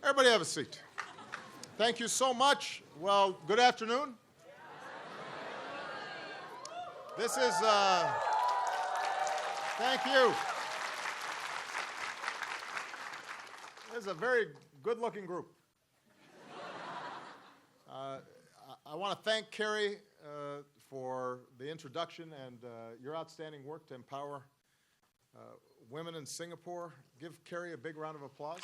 Everybody have a seat. Thank you so much. Well, good afternoon. This is, thank you. This is a very good-looking group. I want to thank Carrie for the introduction and your outstanding work to empower women in Singapore. Give Carrie a big round of applause.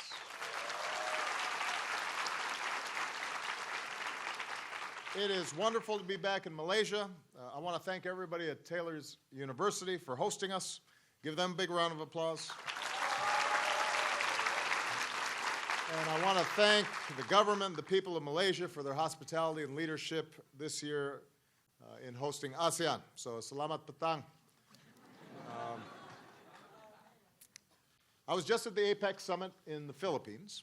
It is wonderful to be back in Malaysia. I want to thank everybody at Taylor's University for hosting us. Give them a big round of applause. And I want to thank the government, the people of Malaysia for their hospitality and leadership this year in hosting ASEAN. So, selamat petang. I was just at the APEC summit in the Philippines.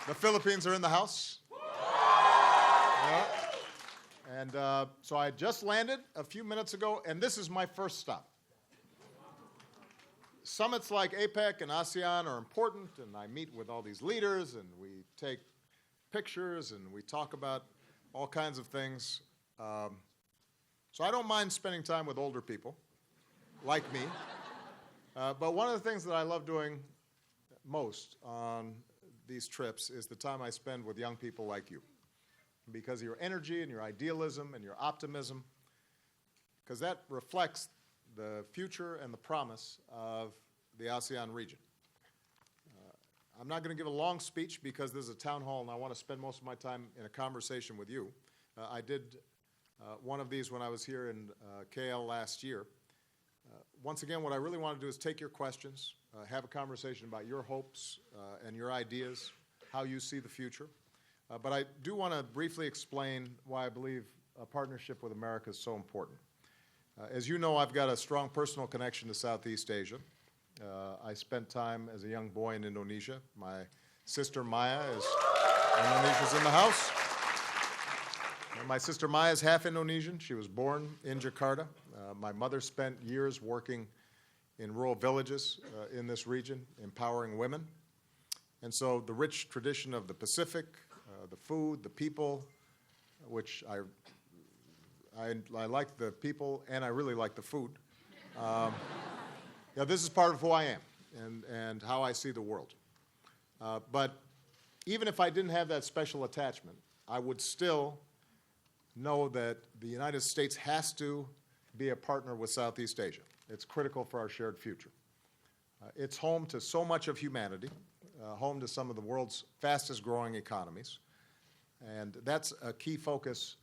The Philippines are in the house. Yeah. And so I just landed a few minutes ago, and this is my first stop. Summits like APEC and ASEAN are important, and I meet with all these leaders, and we take pictures, and we talk about all kinds of things. So I don't mind spending time with older people, like me. But one of the things that I love doing most on these trips is the time I spend with young people like you, because of your energy and your idealism and your optimism, because that reflects the future and the promise of the ASEAN region. I'm not going to give a long speech because this is a town hall and I want to spend most of my time in a conversation with you. I did one of these when I was here in KL last year. Once again, what I really want to do is take your questions, have a conversation about your hopes and your ideas, how you see the future. But I do want to briefly explain why I believe a partnership with America is so important. As you know, I've got a strong personal connection to Southeast Asia. I spent time as a young boy in Indonesia. My sister Maya is Indonesia's in the house. My sister Maya is half Indonesian. She was born in Jakarta. My mother spent years working in rural villages in this region, empowering women. And so the rich tradition of the Pacific, the food, the people, which I like the people and I really like the food. This is part of who I am and how I see the world. But even if I didn't have that special attachment, I would still know that the United States has to be a partner with Southeast Asia. It's critical for our shared future. It's home to so much of humanity, home to some of the world's fastest growing economies. And that's a key focus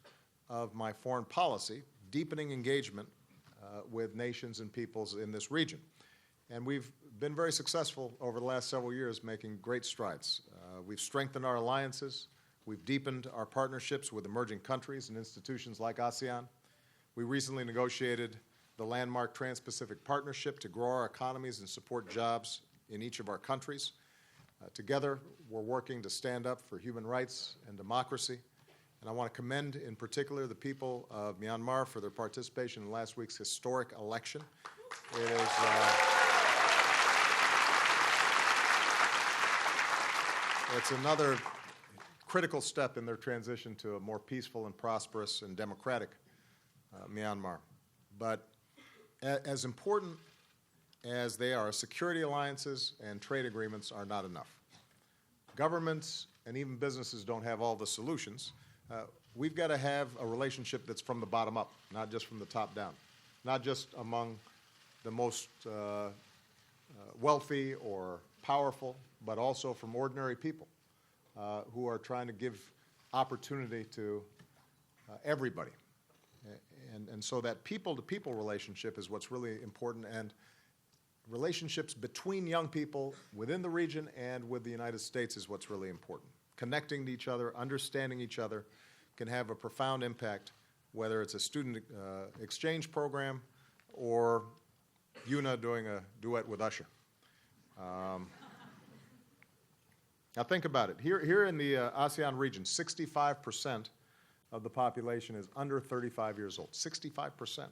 of my foreign policy, deepening engagement with nations and peoples in this region. And we've been very successful over the last several years, making great strides. We've strengthened our alliances. We've deepened our partnerships with emerging countries and institutions like ASEAN. We recently negotiated the landmark Trans-Pacific Partnership to grow our economies and support jobs in each of our countries. Together, we're working to stand up for human rights and democracy. And I want to commend, in particular, the people of Myanmar for their participation in last week's historic election. It is, it's another critical step in their transition to a more peaceful and prosperous and democratic Myanmar. But as important as they are, security alliances and trade agreements are not enough. Governments and even businesses don't have all the solutions. We've got to have a relationship that's from the bottom up, not just from the top down, not just among the most wealthy or powerful, but also from ordinary people who are trying to give opportunity to everybody. And so that people-to-people relationship is what's really important, and relationships between young people within the region and with the United States is what's really important. Connecting to each other, understanding each other can have a profound impact, whether it's a student exchange program or Yuna doing a duet with Usher. Now think about it. Here in the ASEAN region, 65% of the population is under 35 years old. 65%.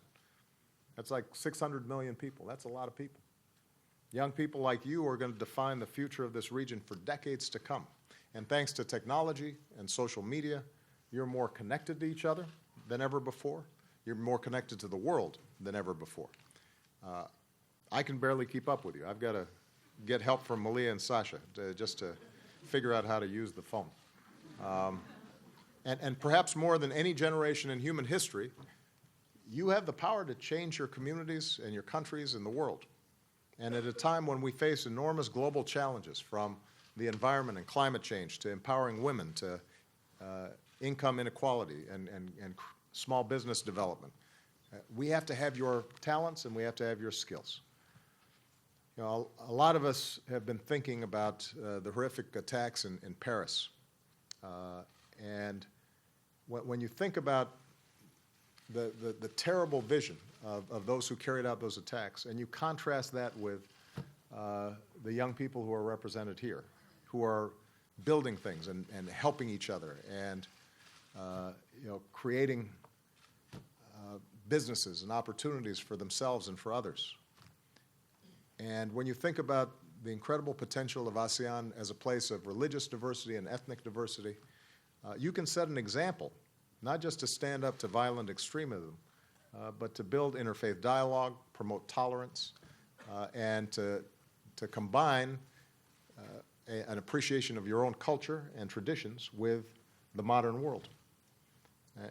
That's like 600 million people. That's a lot of people. Young people like you are going to define the future of this region for decades to come. And thanks to technology and social media, you're more connected to each other than ever before. You're more connected to the world than ever before. I can barely keep up with you. I've got to get help from Malia and Sasha just to figure out how to use the phone. And perhaps more than any generation in human history, you have the power to change your communities and your countries and the world. And at a time when we face enormous global challenges, from the environment and climate change to empowering women to income inequality and small business development, we have to have your talents and we have to have your skills. You know, a lot of us have been thinking about the horrific attacks in Paris. And when you think about the terrible vision of those who carried out those attacks, and you contrast that with the young people who are represented here, who are building things and helping each other and creating businesses and opportunities for themselves and for others. And when you think about the incredible potential of ASEAN as a place of religious diversity and ethnic diversity, you can set an example, not just to stand up to violent extremism, but to build interfaith dialogue, promote tolerance, and to combine an appreciation of your own culture and traditions with the modern world.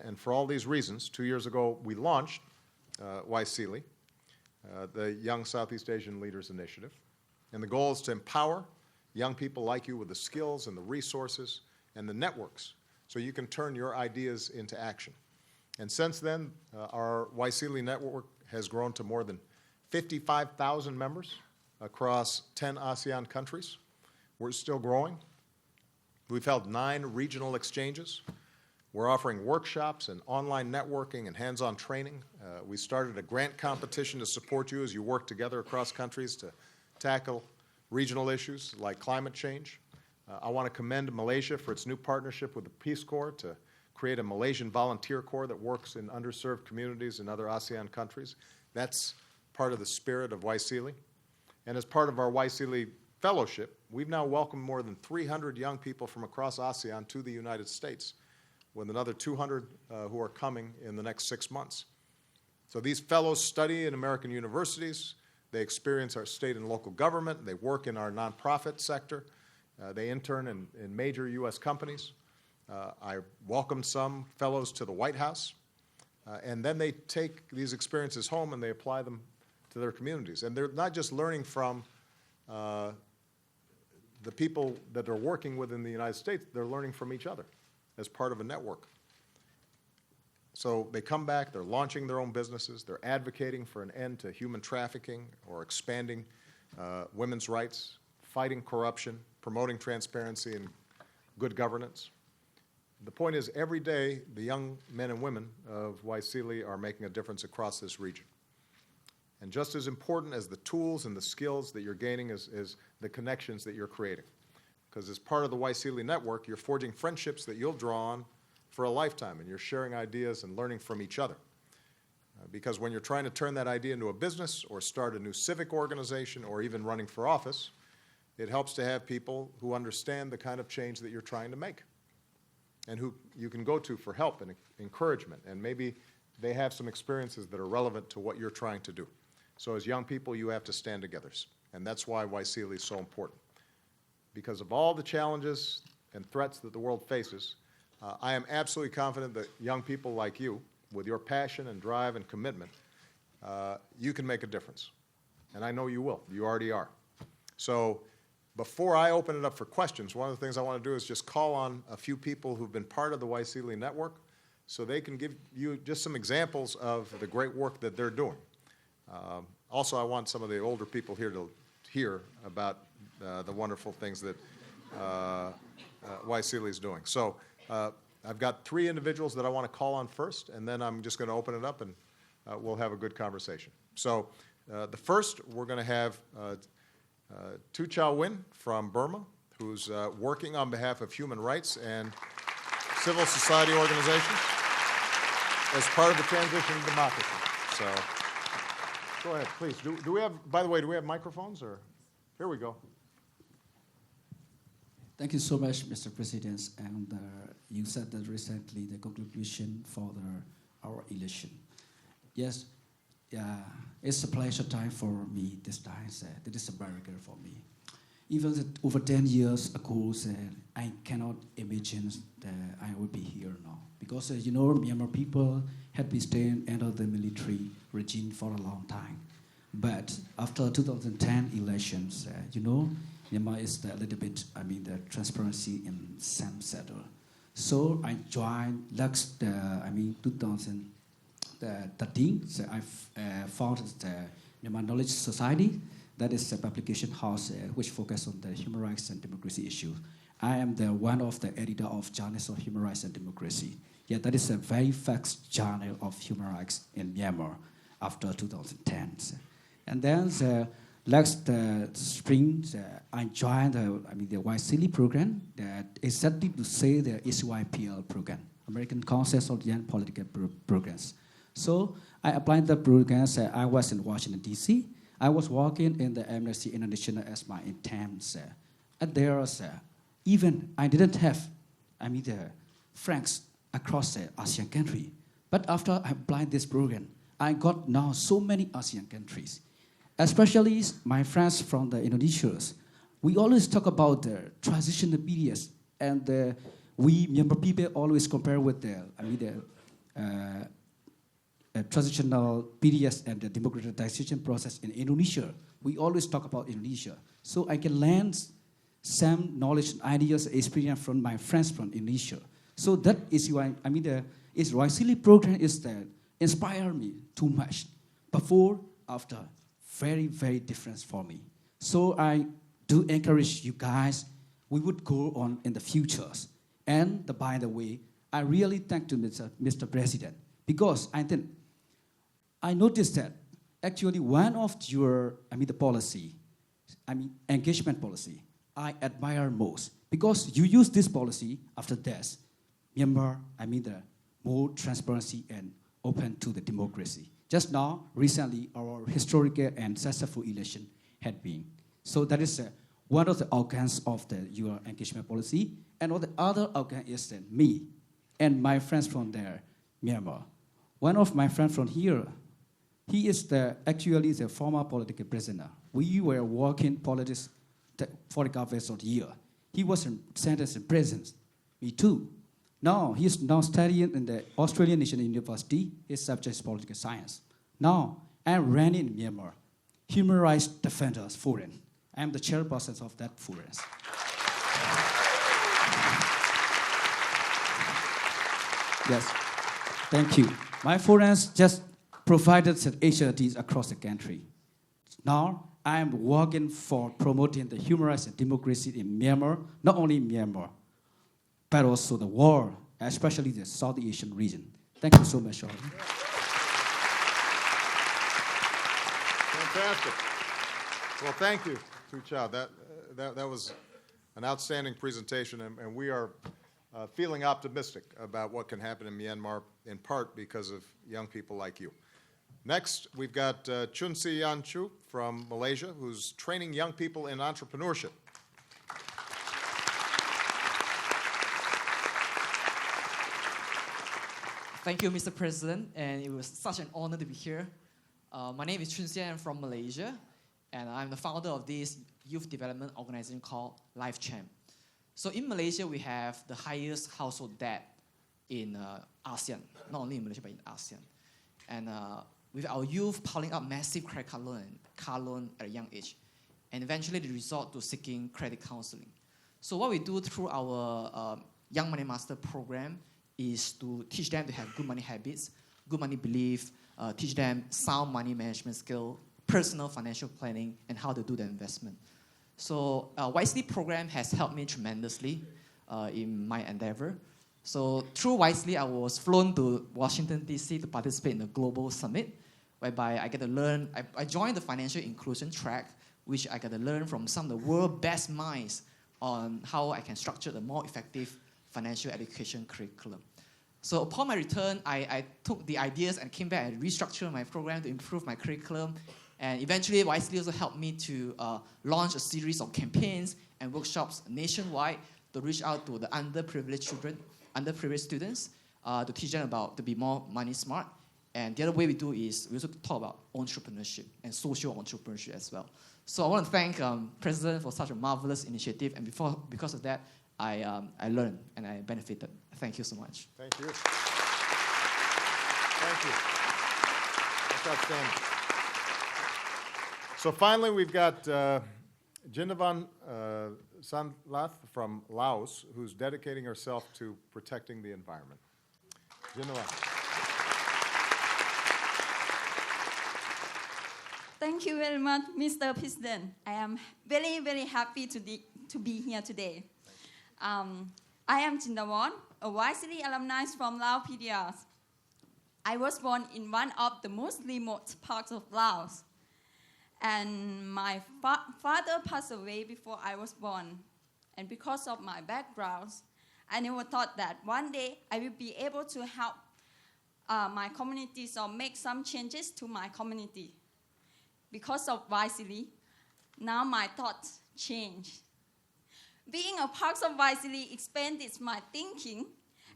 And for all these reasons, 2 years ago, we launched YSEALI, the Young Southeast Asian Leaders Initiative. And the goal is to empower young people like you with the skills and the resources and the networks so you can turn your ideas into action. And since then, our YSEALI network has grown to more than 55,000 members across 10 ASEAN countries. We're still growing. We've held 9 regional exchanges. We're offering workshops and online networking and hands-on training. We started a grant competition to support you as you work together across countries to tackle regional issues like climate change. I want to commend Malaysia for its new partnership with the Peace Corps to create a Malaysian volunteer corps that works in underserved communities in other ASEAN countries. That's part of the spirit of YSEALI. And as part of our YSEALI fellowship, we've now welcomed more than 300 young people from across ASEAN to the United States, with another 200 who are coming in the next 6 months. So these fellows study in American universities, they experience our state and local government, they work in our nonprofit sector, they intern in major U.S. companies. I welcomed some fellows to the White House, and then they take these experiences home and they apply them to their communities. And they're not just learning from the people that they're working with in the United States, they're learning from each other as part of a network. So they come back, they're launching their own businesses, they're advocating for an end to human trafficking or expanding women's rights, fighting corruption, promoting transparency and good governance. The point is, every day, the young men and women of YSEALI are making a difference across this region. And just as important as the tools and the skills that you're gaining is the connections that you're creating. Because as part of the YSEALI network, you're forging friendships that you'll draw on for a lifetime, and you're sharing ideas and learning from each other. Because when you're trying to turn that idea into a business or start a new civic organization or even running for office, it helps to have people who understand the kind of change that you're trying to make and who you can go to for help and encouragement, and maybe they have some experiences that are relevant to what you're trying to do. So as young people, you have to stand together, and that's why YSEALI is so important. Because of all the challenges and threats that the world faces, I am absolutely confident that young people like you, with your passion and drive and commitment, you can make a difference. And I know you will. You already are. So before I open it up for questions, one of the things I want to do is just call on a few people who've been part of the YSEALI network so they can give you just some examples of the great work that they're doing. Also, I want some of the older people here to hear about the wonderful things that YSEALI is doing. So I've got 3 individuals that I want to call on first, and then I'm just going to open it up and we'll have a good conversation. So the first, we're going to have Tu Chao Win from Burma, who's working on behalf of human rights and civil society organizations as part of the transition to democracy. So Go ahead, please. Do we have, by the way, do we have microphones or? Here we go. Thank you so much, Mr. President. And you said that recently the conclusion for our election. Yes, it's a pleasure time for me this time. That is a miracle for me. Even over 10 years ago, I cannot imagine that I would be here now. Because, you know, Myanmar people had been staying under the military regime for a long time. But after 2010 elections, you know, Myanmar is a little bit, the transparency in some settle. So I joined 2013. So I founded the Myanmar Knowledge Society. That is a publication house which focuses on the human rights and democracy issues. I am one of the editor of Journals of Human Rights and Democracy. Yeah, that is a very first journal of human rights in Myanmar after 2010. And then last spring, I joined the YCL program that is exactly to say the ACYPL program, American Council of Young Political Programs. So I applied the programs. I was in Washington, D.C. I was working in the Amnesty International as my intent. And there, even I didn't have, the friends across the ASEAN country. But after I applied this program, I got now so many ASEAN countries, especially my friends from the Indonesia. We always talk about the transitional periods, and we Myanmar people always compare with the transitional periods and the democratization process in Indonesia. We always talk about Indonesia. So I can learn some knowledge, ideas, experience from my friends from Indonesia. So that is why, the YCL program is that inspired me too much. Before, after, very, very different for me. So I do encourage you guys, we would go on in the futures. And by the way, I really thank to Mr. President, because I noticed that actually one of your, the policy, engagement policy, I admire most. Because you use this policy after that, Myanmar, the more transparency and open to the democracy. Just now, recently, our historical and successful election had been. So that is one of the outcomes of your engagement policy. And the other outcome is me and my friends from there, Myanmar. One of my friends from here, he is actually the former political prisoner. We were working politics for the government of the year. He was sentenced in prison. Me too. Now, he's now studying in the Australian National University. His subject is political science. Now, I'm running in Myanmar, Human Rights Defenders Forum. I'm the chairperson of that forum. Yes, thank you. My forums just provided HRTs across the country. Now, I'm working for promoting the human rights and democracy in Myanmar, not only in Myanmar, but also the world, especially the South Asian region. Thank you so much, all. Fantastic. Well, thank you, Tu Chao. That was an outstanding presentation, and we are feeling optimistic about what can happen in Myanmar, in part because of young people like you. Next, we've got Chun Sian Chu from Malaysia, who's training young people in entrepreneurship. Thank you, Mr. President, and it was such an honor to be here. My name is Chun Sian from Malaysia, and I'm the founder of this youth development organization called LifeChamp. So in Malaysia, we have the highest household debt in ASEAN, not only in Malaysia, but in ASEAN. And with our youth piling up massive credit card loan and car loan at a young age, and eventually they resort to seeking credit counseling. So what we do through our Young Money Master program is to teach them to have good money habits, good money belief, teach them sound money management skill, personal financial planning, and how to do the investment. So YCL program has helped me tremendously in my endeavor. So through YCL, I was flown to Washington, D.C. to participate in the global summit, whereby I get to learn, I joined the financial inclusion track, which I get to learn from some of the world's best minds on how I can structure a more effective financial education curriculum. So upon my return, I took the ideas and came back and restructured my program to improve my curriculum. And eventually, Wisely also helped me to launch a series of campaigns and workshops nationwide to reach out to the underprivileged children, underprivileged students, to teach them to be more money smart. And the other way we do is we also talk about entrepreneurship and social entrepreneurship as well. So I want to thank President for such a marvelous initiative. And because of that, I learned and I benefited. Thank you so much. Thank you. Thank you. That's outstanding. So finally, we've got Jindavan Sanlath from Laos, who's dedicating herself to protecting the environment. Jindavan. Thank you very much, Mr. President. I am very, very happy to be here today. I am Jindavan, a Wisely alumni from Laos PDRs. I was born in one of the most remote parts of Laos. And my father passed away before I was born. And because of my background, I never thought that one day I will be able to help my communities or make some changes to my community. Because of Wisely, now my thoughts change. Being a part of Wisely expanded my thinking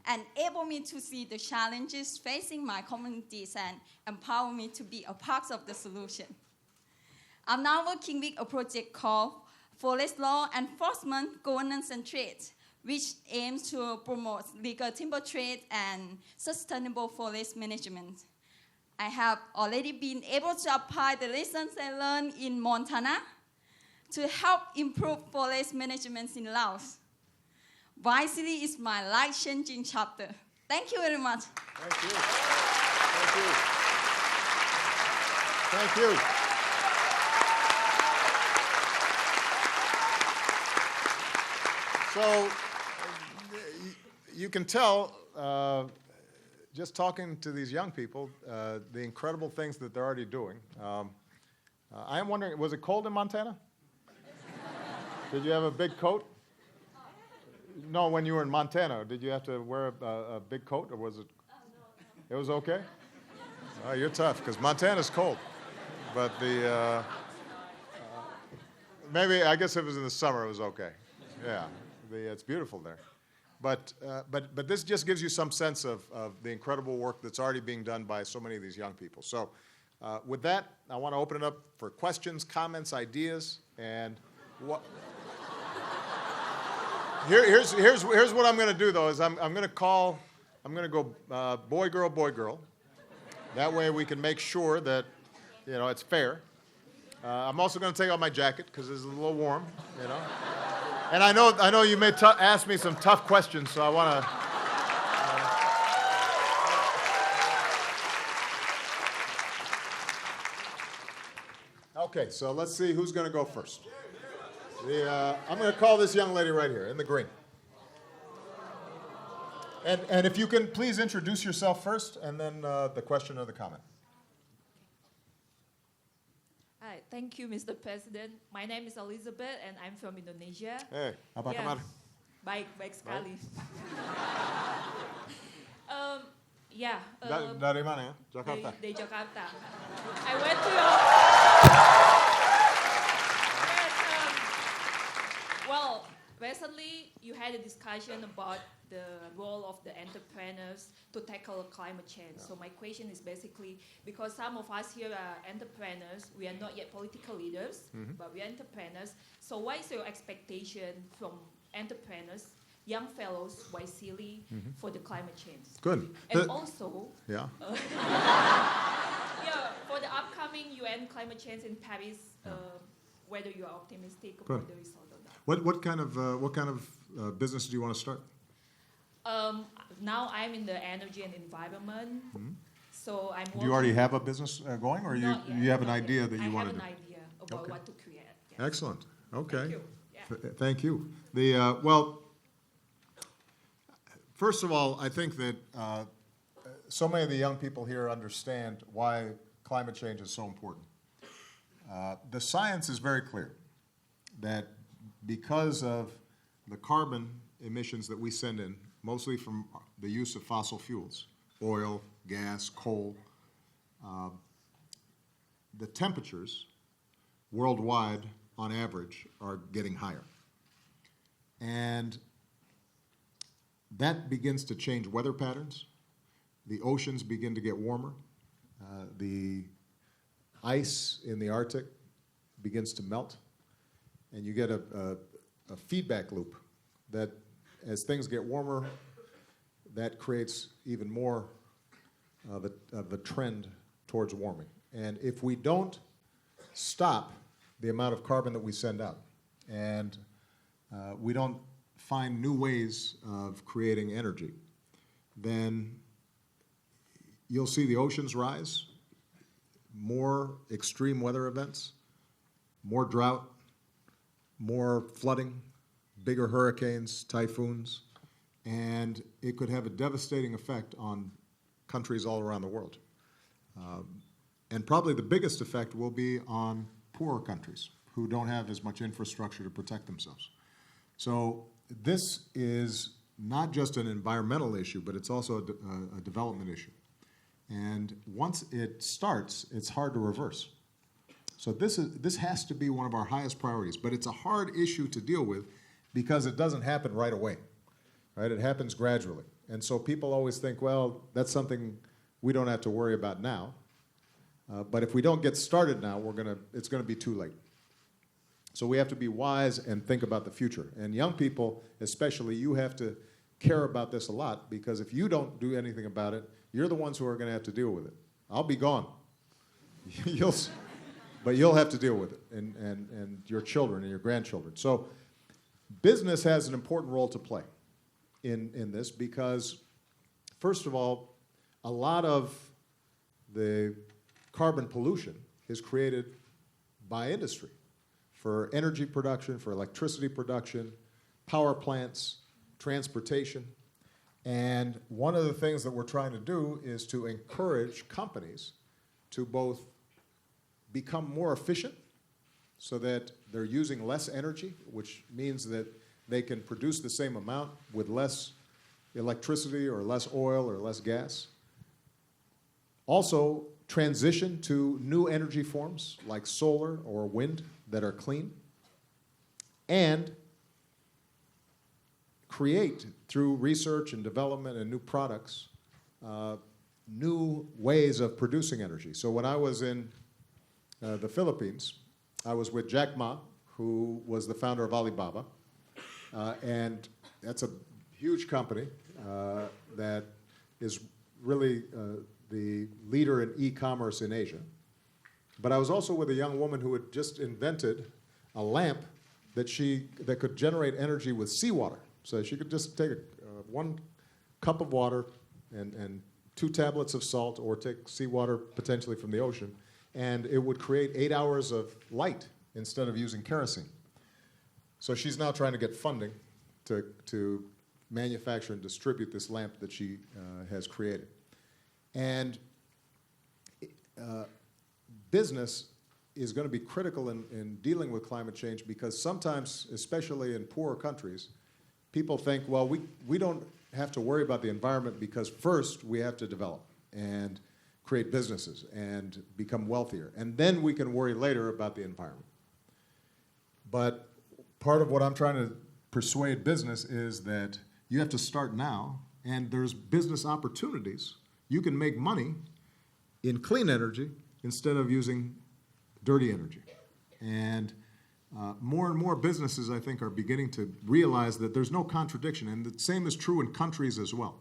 and able me to see the challenges facing my communities and empower me to be a part of the solution. I'm now working with a project called Forest Law Enforcement, Governance and Trade, which aims to promote legal timber trade and sustainable forest management. I have already been able to apply the lessons I learned in Montana to help improve forest management in Laos. Wisely is my life-changing chapter. Thank you very much. Thank you. Thank you. Thank you. So you can tell, just talking to these young people, the incredible things that they're already doing. I am wondering, was it cold in Montana? Did you have a big coat? No, when you were in Montana, did you have to wear a big coat, or was it? It was okay? Oh, you're tough, because Montana's cold. But maybe, I guess if it was in the summer, it was okay. Yeah, it's beautiful there. But this just gives you some sense of the incredible work that's already being done by so many of these young people. So with that, I want to open it up for questions, comments, ideas, and what... Here's what I'm going to do, though, is I'm going to go boy, girl, boy, girl. That way we can make sure that, it's fair. I'm also going to take off my jacket because it's a little warm, And I know you may ask me some tough questions, so I want to... Okay, so let's see who's going to go first. I'm going to call this young lady right here in the green. And if you can please introduce yourself first, and then the question or the comment. Hi, thank you, Mr. President. My name is Elizabeth, and I'm from Indonesia. Hey, apa kabar? Baik sekali. Dari mana ya? Jakarta. Dari Jakarta. I went to your... Well, recently you had a discussion about the role of the entrepreneurs to tackle climate change. So my question is basically, because some of us here are entrepreneurs, we are not yet political leaders, but we are entrepreneurs. So what is your expectation from entrepreneurs, young fellows, Wisely, for the climate change? Good. And also, yeah. For the upcoming UN climate change in Paris, whether you are optimistic about the result of that. What kind of business do you want to start? Now I'm in the energy and environment, so I'm working... Do you already have a business going, or you have an idea that you want to do? I have an idea about what to create. Yes. Excellent. Okay. Thank you. Yeah. Thank you. Well, first of all, I think that so many of the young people here understand why climate change is so important. The science is very clear that because of the carbon emissions that we send in, mostly from the use of fossil fuels, oil, gas, coal, the temperatures worldwide, on average, are getting higher. And that begins to change weather patterns. The oceans begin to get warmer. The ice in the Arctic begins to melt. And you get a feedback loop that as things get warmer, that creates even more of a trend towards warming. And if we don't stop the amount of carbon that we send out, and we don't find new ways of creating energy, then you'll see the oceans rise, more extreme weather events, more drought, more flooding, bigger hurricanes, typhoons, and it could have a devastating effect on countries all around the world. And probably the biggest effect will be on poorer countries who don't have as much infrastructure to protect themselves. So this is not just an environmental issue, but it's also a development issue. And once it starts, it's hard to reverse. So this has to be one of our highest priorities, but it's a hard issue to deal with because it doesn't happen right away, right? It happens gradually. And so people always think, well, that's something we don't have to worry about now. But if we don't get started now, it's gonna be too late. So we have to be wise and think about the future. And young people, especially, you have to care about this a lot, because if you don't do anything about it, you're the ones who are gonna have to deal with it. I'll be gone. But you'll have to deal with it, and your children and your grandchildren. So business has an important role to play in this, because, first of all, a lot of the carbon pollution is created by industry for energy production, for electricity production, power plants, transportation. And one of the things that we're trying to do is to encourage companies to both become more efficient so that they're using less energy, which means that they can produce the same amount with less electricity or less oil or less gas. Also, transition to new energy forms like solar or wind that are clean, and create, through research and development and new products, new ways of producing energy. So when I was in the Philippines, I was with Jack Ma, who was the founder of Alibaba, and that's a huge company that is really the leader in e-commerce in Asia. But I was also with a young woman who had just invented a lamp that could generate energy with seawater. So she could just take 1 cup of water and 2 tablets of salt, or take seawater potentially from the ocean, and it would create 8 hours of light instead of using kerosene. So she's now trying to get funding to manufacture and distribute this lamp that she has created. And business is going to be critical in dealing with climate change, because sometimes, especially in poorer countries, people think, well, we don't have to worry about the environment because first we have to develop and create businesses and become wealthier, and then we can worry later about the environment. But part of what I'm trying to persuade business is that you have to start now, and there's business opportunities. You can make money in clean energy instead of using dirty energy. And more and more businesses, I think, are beginning to realize that there's no contradiction, and the same is true in countries as well.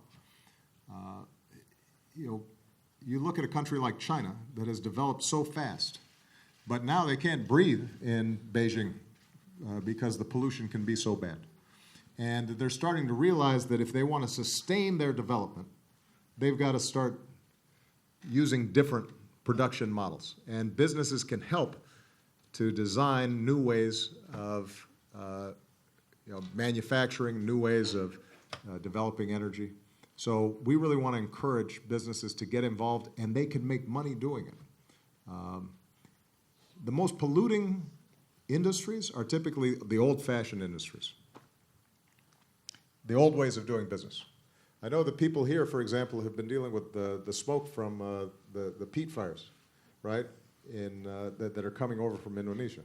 You look at a country like China that has developed so fast, but now they can't breathe in Beijing because the pollution can be so bad. And they're starting to realize that if they want to sustain their development, they've got to start using different production models. And businesses can help to design new ways of manufacturing, new ways of developing energy. So we really want to encourage businesses to get involved, and they can make money doing it. The most polluting industries are typically the old-fashioned industries, the old ways of doing business. I know the people here, for example, have been dealing with the smoke from the peat fires, right, that are coming over from Indonesia.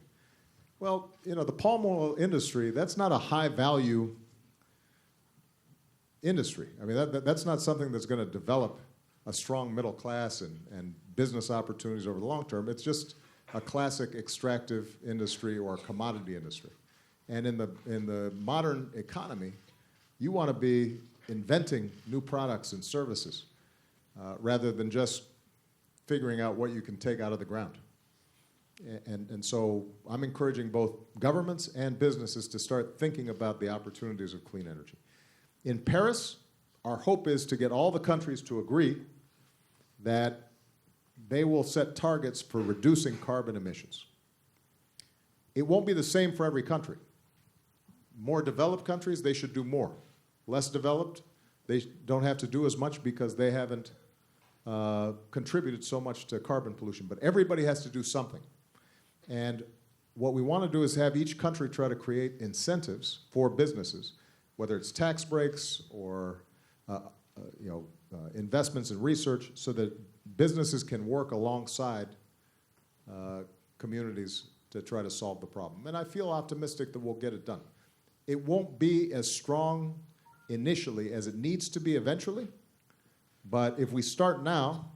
Well, you know, the palm oil industry, that's not a high-value industry. I mean, that's not something that's going to develop a strong middle class and business opportunities over the long term. It's just a classic extractive industry or commodity industry. And in the modern economy, you want to be inventing new products and services rather than just figuring out what you can take out of the ground. And so I'm encouraging both governments and businesses to start thinking about the opportunities of clean energy. In Paris, our hope is to get all the countries to agree that they will set targets for reducing carbon emissions. It won't be the same for every country. More developed countries, they should do more. Less developed, they don't have to do as much because they haven't contributed so much to carbon pollution. But everybody has to do something. And what we want to do is have each country try to create incentives for businesses, whether it's tax breaks or investments in research, so that businesses can work alongside communities to try to solve the problem. And I feel optimistic that we'll get it done. It won't be as strong initially as it needs to be eventually, but if we start now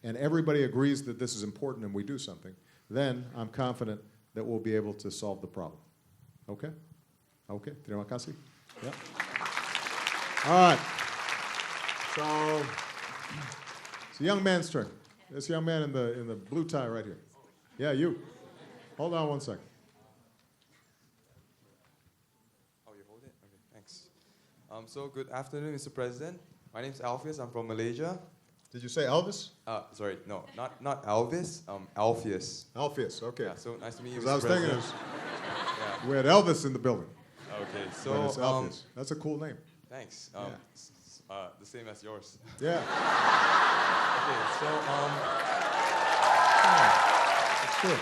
and everybody agrees that this is important and we do something, then I'm confident that we'll be able to solve the problem. Okay? Okay, terima kasih. Yeah. All right. So it's the young man's turn. This young man in the blue tie right here. Yeah, you. Hold on one second. Oh, you hold it? Okay, thanks. So good afternoon, Mr. President. My name is Alpheus. I'm from Malaysia. Did you say Elvis? Sorry, no, not Elvis. Alpheus. Alpheus, okay. Yeah, so nice to meet you, Because I Mr. was thinking President. we had Elvis in the building. Okay, But so it's Alpheus. That's a cool name. thanks. The same as yours. Yeah. Okay, so That's good.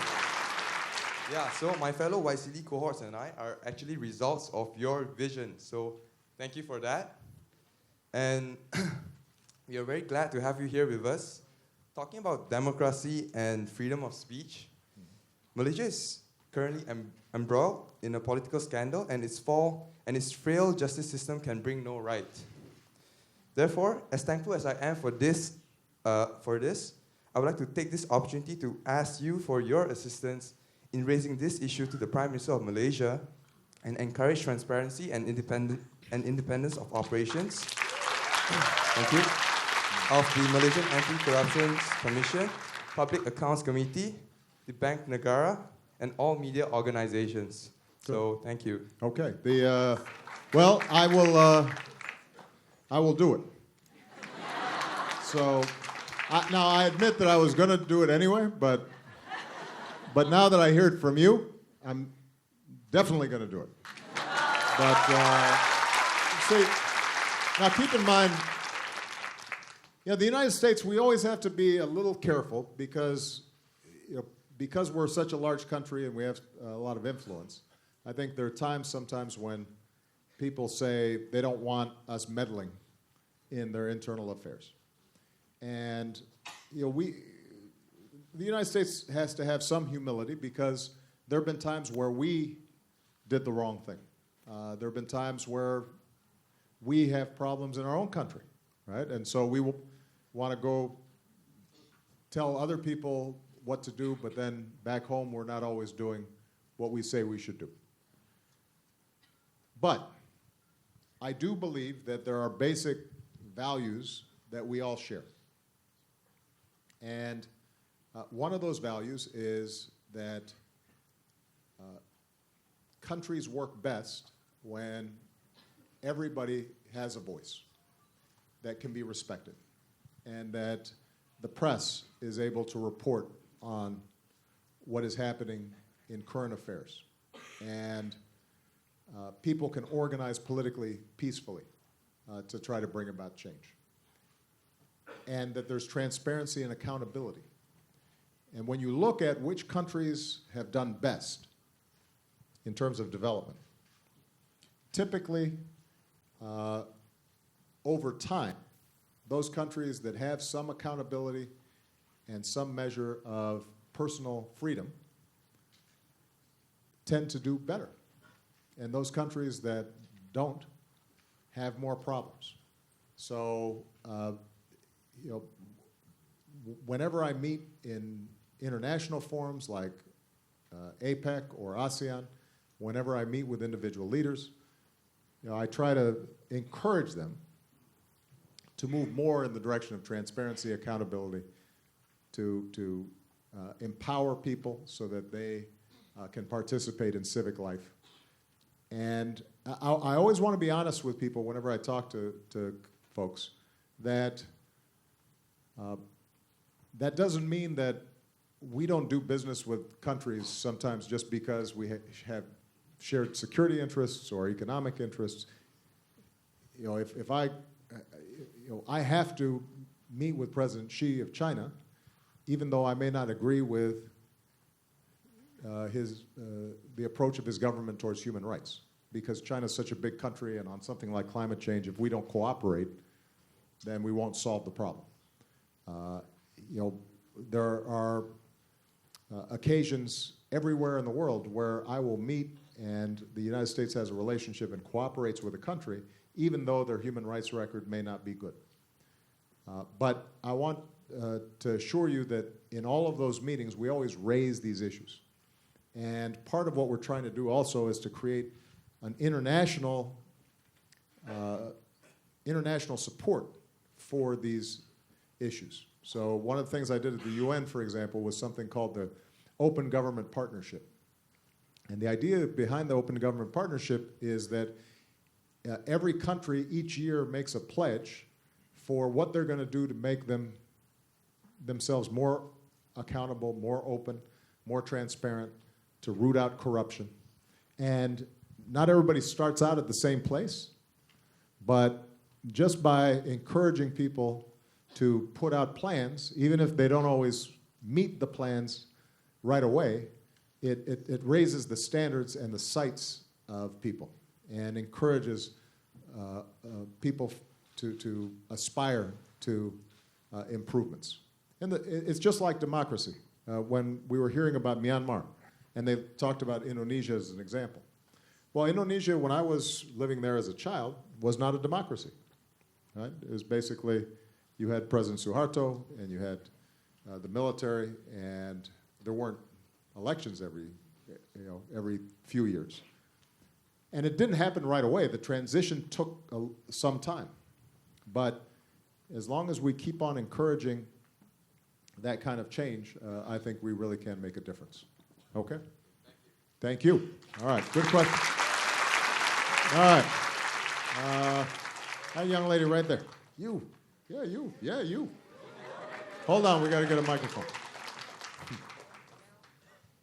yeah, so my fellow YCD cohorts and I are actually results of your vision. So thank you for that. And we are very glad to have you here with us. Talking about democracy and freedom of speech, Malaysia is currently embroiled in a political scandal, and its frail justice system can bring no right. Therefore, as thankful as I am for this, I would like to take this opportunity to ask you for your assistance in raising this issue to the Prime Minister of Malaysia and encourage transparency and independence of operations. Thank you. Of the Malaysian Anti-Corruption Commission, Public Accounts Committee, the Bank Negara, and all media organizations. So thank you. Okay. Well, I will do it. So now I admit that I was going to do it anyway, but now that I hear it from you, I'm definitely going to do it. But see, now keep in mind, the United States, we always have to be a little careful because we're such a large country and we have a lot of influence. I think there are times sometimes when people say they don't want us meddling in their internal affairs. And the United States has to have some humility because there have been times where we did the wrong thing. There have been times where we have problems in our own country, right? And so we want to go tell other people what to do, but then back home we're not always doing what we say we should do. But I do believe that there are basic values that we all share. And one of those values is that countries work best when everybody has a voice that can be respected, and that the press is able to report on what is happening in current affairs, and people can organize politically peacefully to try to bring about change, and that there's transparency and accountability. And when you look at which countries have done best in terms of development, typically over time, those countries that have some accountability and some measure of personal freedom tend to do better. And those countries that don't have more problems. So, whenever I meet in international forums like APEC or ASEAN, whenever I meet with individual leaders, I try to encourage them to move more in the direction of transparency, accountability, to empower people so that they can participate in civic life. And I always want to be honest with people whenever I talk to folks that that doesn't mean that we don't do business with countries sometimes just because we have shared security interests or economic interests. If I have to meet with President Xi of China, even though I may not agree with the approach of his government towards human rights, because China's such a big country, and on something like climate change, if we don't cooperate, then we won't solve the problem. There are occasions everywhere in the world where I will meet and the United States has a relationship and cooperates with a country, even though their human rights record may not be good. But I want to assure you that in all of those meetings, we always raise these issues. And part of what we're trying to do also is to create an international support for these issues. So one of the things I did at the UN, for example, was something called the Open Government Partnership. And the idea behind the Open Government Partnership is that every country each year makes a pledge for what they're going to do to make themselves more accountable, more open, more transparent, to root out corruption. And not everybody starts out at the same place, but just by encouraging people to put out plans, even if they don't always meet the plans right away, it raises the standards and the sights of people and encourages people to aspire to improvements. And it's just like democracy. When we were hearing about Myanmar, and they talked about Indonesia as an example. Well, Indonesia, when I was living there as a child, was not a democracy. Right? It was basically, you had President Suharto, and you had the military, and there weren't elections every few years. And it didn't happen right away. The transition took some time. But as long as we keep on encouraging that kind of change, I think we really can make a difference. Okay? Thank you. All right, good question. All right. That young lady right there. You. Yeah, you. Yeah, you. Hold on, we got to get a microphone.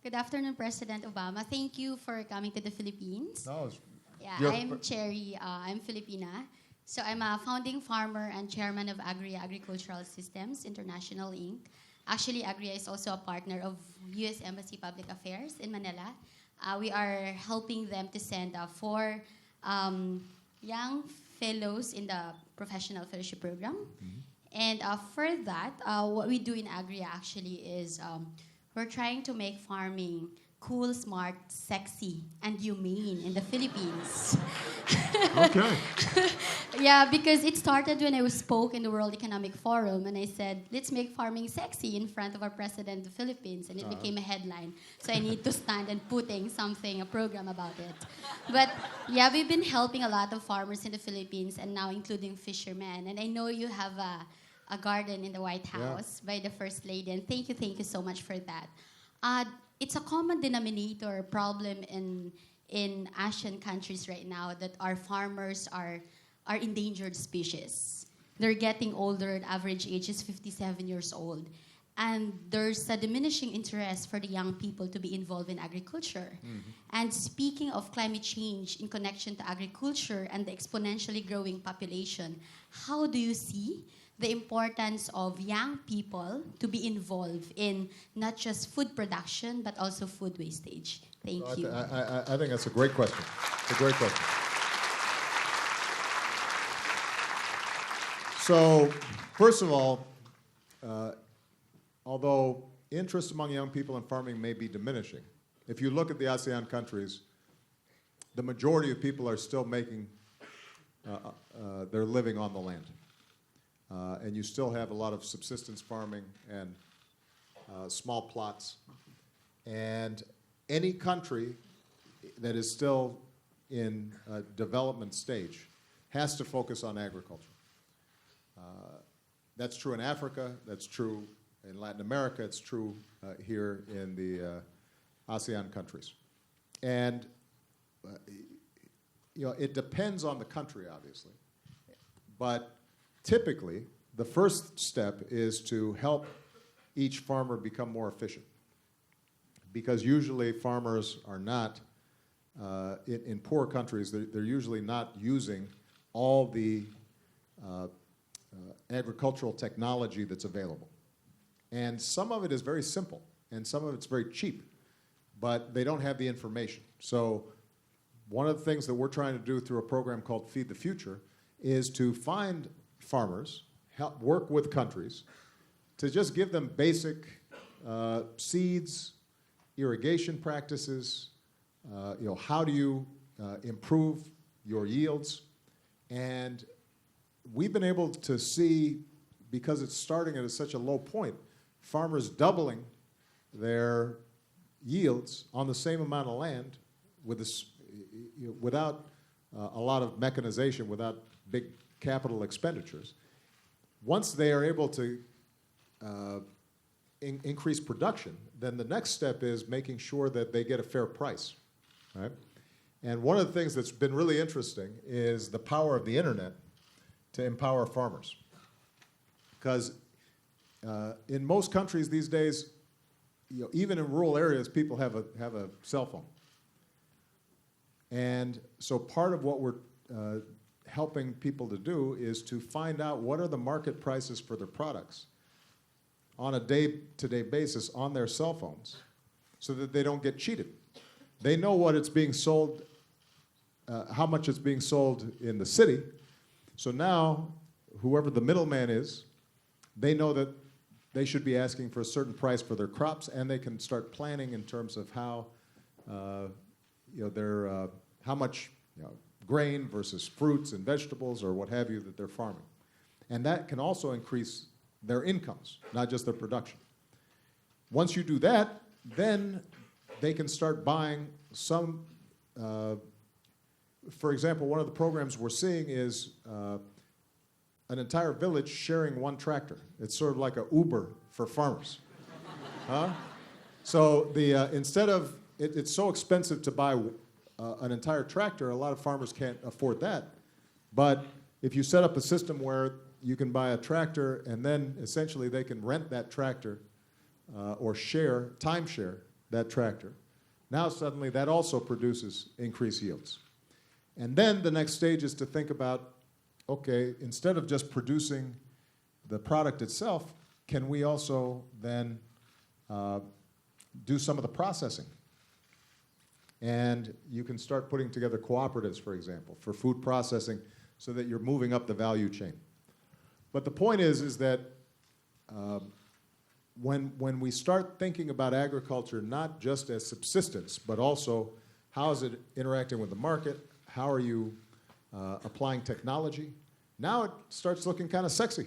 Good afternoon, President Obama. Thank you for coming to the Philippines. No, Yeah, I'm Cherry. I'm Filipina. So I'm a founding farmer and chairman of Agria Agricultural Systems International, Inc. Actually, Agria is also a partner of U.S. Embassy Public Affairs in Manila. We are helping them to send 4 young fellows in the professional fellowship program. Mm-hmm. And for that, what we do in Agria actually is we're trying to make farming cool, smart, sexy, and humane in the Philippines. Okay. Yeah, because it started when I spoke in the World Economic Forum, and I said, let's make farming sexy in front of our president of the Philippines, and it became a headline. So I need to stand and putting a program about it. But yeah, we've been helping a lot of farmers in the Philippines, and now including fishermen. And I know you have a garden in the White House by the First Lady, and thank you so much for that. It's a common denominator problem in Asian countries right now that our farmers are endangered species. They're getting older. The average age is 57 years old. And there's a diminishing interest for the young people to be involved in agriculture. Mm-hmm. And speaking of climate change in connection to agriculture and the exponentially growing population, how do you see the importance of young people to be involved in not just food production, but also food wastage? Thank you. I think that's a great question. It's a great question. So, first of all, although interest among young people in farming may be diminishing, if you look at the ASEAN countries, the majority of people are still making their living on the land. And you still have a lot of subsistence farming and small plots. And any country that is still in a development stage has to focus on agriculture. That's true in Africa, that's true in Latin America, it's true here in the ASEAN countries. And it depends on the country, obviously. But typically, the first step is to help each farmer become more efficient. Because usually farmers are not, in poor countries, they're usually not using all the agricultural technology that's available. And some of it is very simple, and some of it's very cheap, but they don't have the information. So one of the things that we're trying to do through a program called Feed the Future is to find farmers, help work with countries, to just give them basic seeds, irrigation practices, how do you improve your yields. And we've been able to see, because it's starting at such a low point, farmers doubling their yields on the same amount of land with this, without a lot of mechanization, without big capital expenditures. Once they are able to increase production, then the next step is making sure that they get a fair price, right? And one of the things that's been really interesting is the power of the internet to empower farmers. Because in most countries these days, even in rural areas, people have a cell phone. And so part of what we're helping people to do is to find out what are the market prices for their products on a day-to-day basis on their cell phones so that they don't get cheated. They know what it's being sold, how much it's being sold in the city. So now, whoever the middleman is, they know that they should be asking for a certain price for their crops, and they can start planning in terms of how, how much grain versus fruits and vegetables or what have you that they're farming. And that can also increase their incomes, not just their production. Once you do that, then they can start buying some, for example, one of the programs we're seeing is an entire village sharing one tractor. It's sort of like an Uber for farmers. So instead of, it's so expensive to buy an entire tractor, a lot of farmers can't afford that. But if you set up a system where you can buy a tractor and then essentially they can rent that tractor or timeshare that tractor, now suddenly that also produces increased yields. And then the next stage is to think about, okay, instead of just producing the product itself, can we also then do some of the processing? And you can start putting together cooperatives, for example, for food processing so that you're moving up the value chain. But the point is that when we start thinking about agriculture not just as subsistence, but also how is it interacting with the market, how are you applying technology, now it starts looking kind of sexy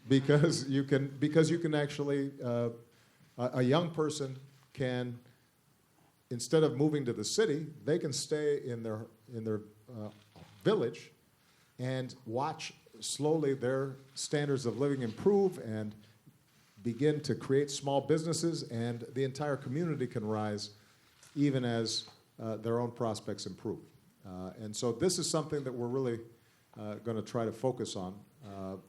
because you can actually, a young person can, instead of moving to the city, they can stay in their village and watch slowly their standards of living improve and begin to create small businesses, and the entire community can rise even as their own prospects improve. And so this is something that we're really going to try to focus on.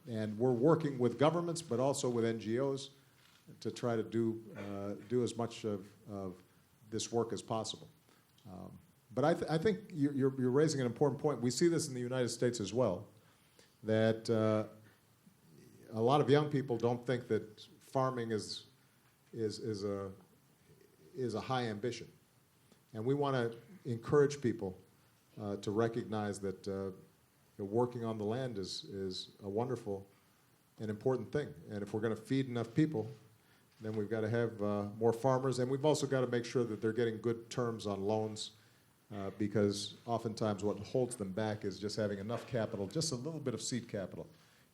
And we're working with governments, but also with NGOs to try to do as much of this work as possible. But I think you're raising an important point. We see this in the United States as well, that a lot of young people don't think that farming is a high ambition. And we want to encourage people to recognize that working on the land is a wonderful and important thing. And if we're going to feed enough people, then we've got to have more farmers, and we've also got to make sure that they're getting good terms on loans, because oftentimes what holds them back is just having enough capital, just a little bit of seed capital,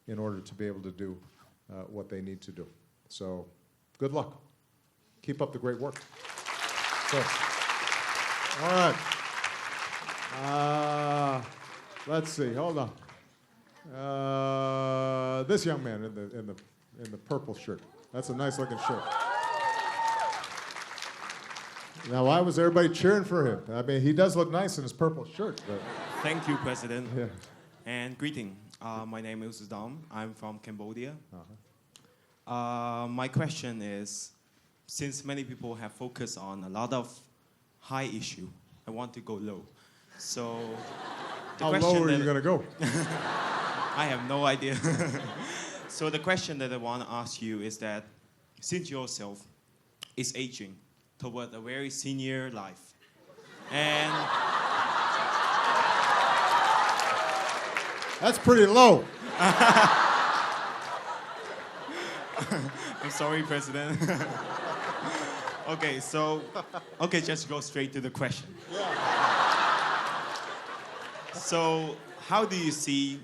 in order to be able to do what they need to do. So, good luck. Keep up the great work. So, all right. Let's see. Hold on. This young man in the purple shirt. That's a nice looking shirt. Now, why was everybody cheering for him? I mean, he does look nice in his purple shirt. But Thank you, President. yeah. And greeting. My name is Dom. I'm from Cambodia. Uh-huh. My question is, since many people have focused on a lot of high issue, I want to go low. So the How question low are you that- going to go? I have no idea. So the question that I want to ask you is that, since yourself is aging toward a very senior life, and That's pretty low. I'm sorry, President. Okay, just go straight to the question. So, how do you see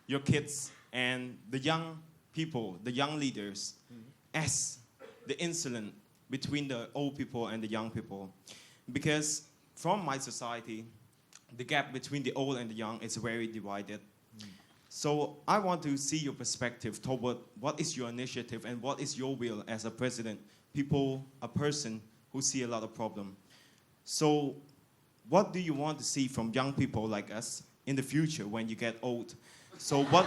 your kids and the young people, the young leaders, as the insulin between the old people and the young people? Because from my society, the gap between the old and the young is very divided. So I want to see your perspective toward what is your initiative and what is your will as a president, a person who see a lot of problem. So what do you want to see from young people like us in the future when you get old? So what...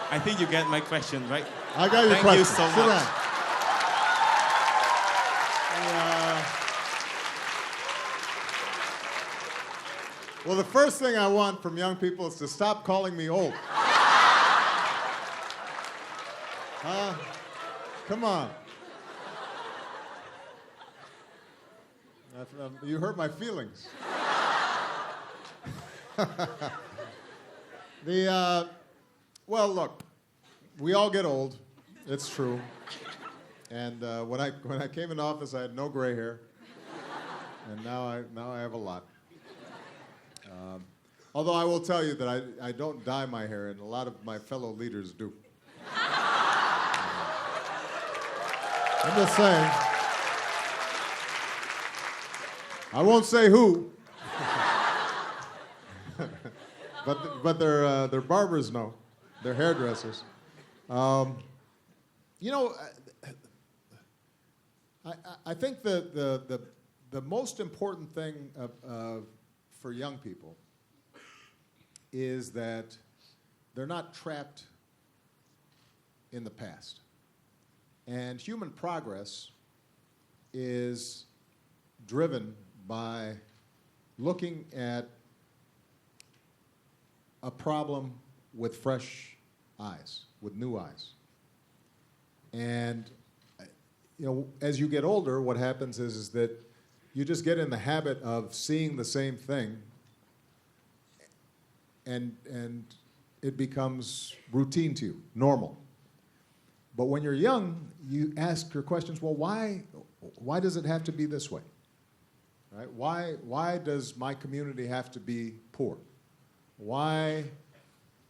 I think you get my question, right? I got your Thank question. you so Sit much. down. Well, the first thing I want from young people is to stop calling me old. Come on. You hurt my feelings. Well, look, we all get old. It's true. And when I came into office, I had no gray hair, and now I have a lot. Although I will tell you that I don't dye my hair, and a lot of my fellow leaders do. I'm just saying. I won't say who, but their barbers know, their hairdressers. You know, I think the most important thing for young people is that they're not trapped in the past. And human progress is driven by looking at a problem with fresh eyes, with new eyes. And you know, as you get older, what happens is that you just get in the habit of seeing the same thing, and it becomes routine to you, normal. But when you're young, you ask your questions, well, why does it have to be this way? Right? Why does my community have to be poor? Why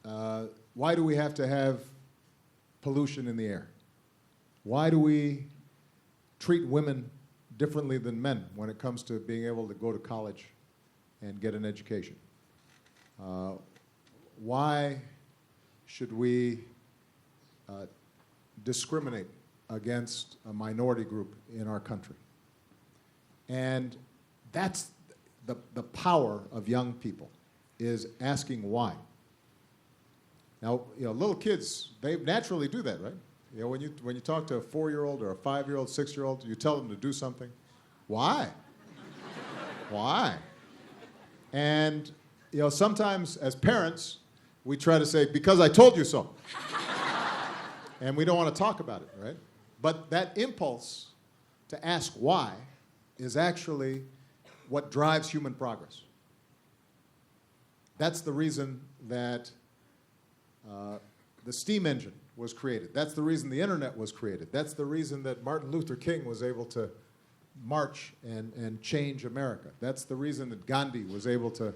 do we have to have pollution in the air? Why do we treat women differently than men when it comes to being able to go to college and get an education? Why should we discriminate against a minority group in our country? And that's the power of young people, is asking why. Now, you know, little kids, they naturally do that, right? You know, when you talk to a 4-year-old or a 5-year-old, 6-year-old, you tell them to do something. Why? Why? And you know, sometimes as parents, we try to say, because I told you so. And we don't want to talk about it, right? But that impulse to ask why is actually what drives human progress. That's the reason that the steam engine was created. That's the reason the internet was created. That's the reason that Martin Luther King was able to march and change America. That's the reason that Gandhi was able to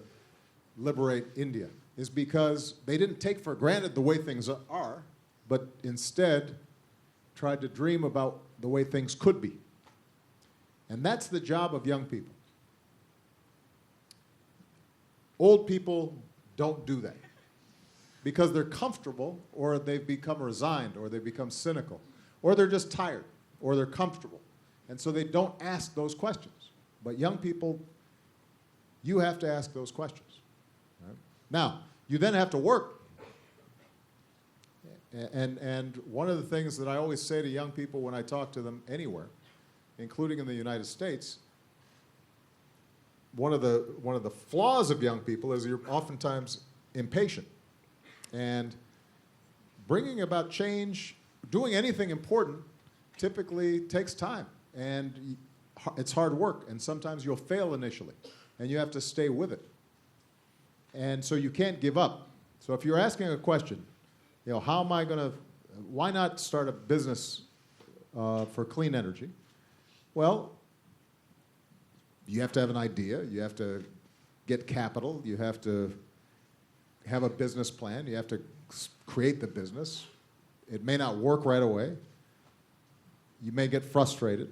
liberate India, is because they didn't take for granted the way things are, but instead tried to dream about the way things could be. And that's the job of young people. Old people don't do that because they're comfortable, or they've become resigned, or they've become cynical, or they're just tired, or they're comfortable. And so they don't ask those questions. But young people, you have to ask those questions. Right? Now, you then have to work. And one of the things that I always say to young people when I talk to them anywhere, including in the United States, one of the flaws of young people is you're oftentimes impatient. And bringing about change, doing anything important, typically takes time. And it's hard work. And sometimes you'll fail initially. And you have to stay with it. And so you can't give up. So if you're asking a question, how am I going to, why not start a business for clean energy? Well, you have to have an idea. You have to get capital. You have to have a business plan. You have to create the business. It may not work right away. You may get frustrated.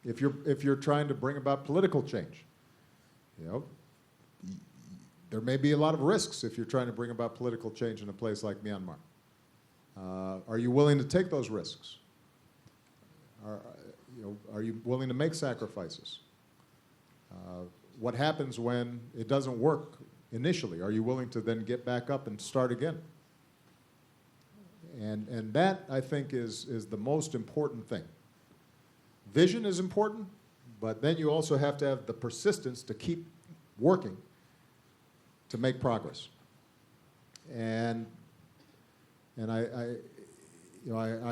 If you're trying to bring about political change, there may be a lot of risks if you're trying to bring about political change in a place like Myanmar. Are you willing to take those risks? Are you willing to make sacrifices? What happens when it doesn't work initially? Are you willing to then get back up and start again? And that, I think, is the most important thing. Vision is important, but then you also have to have the persistence to keep working to make progress. And I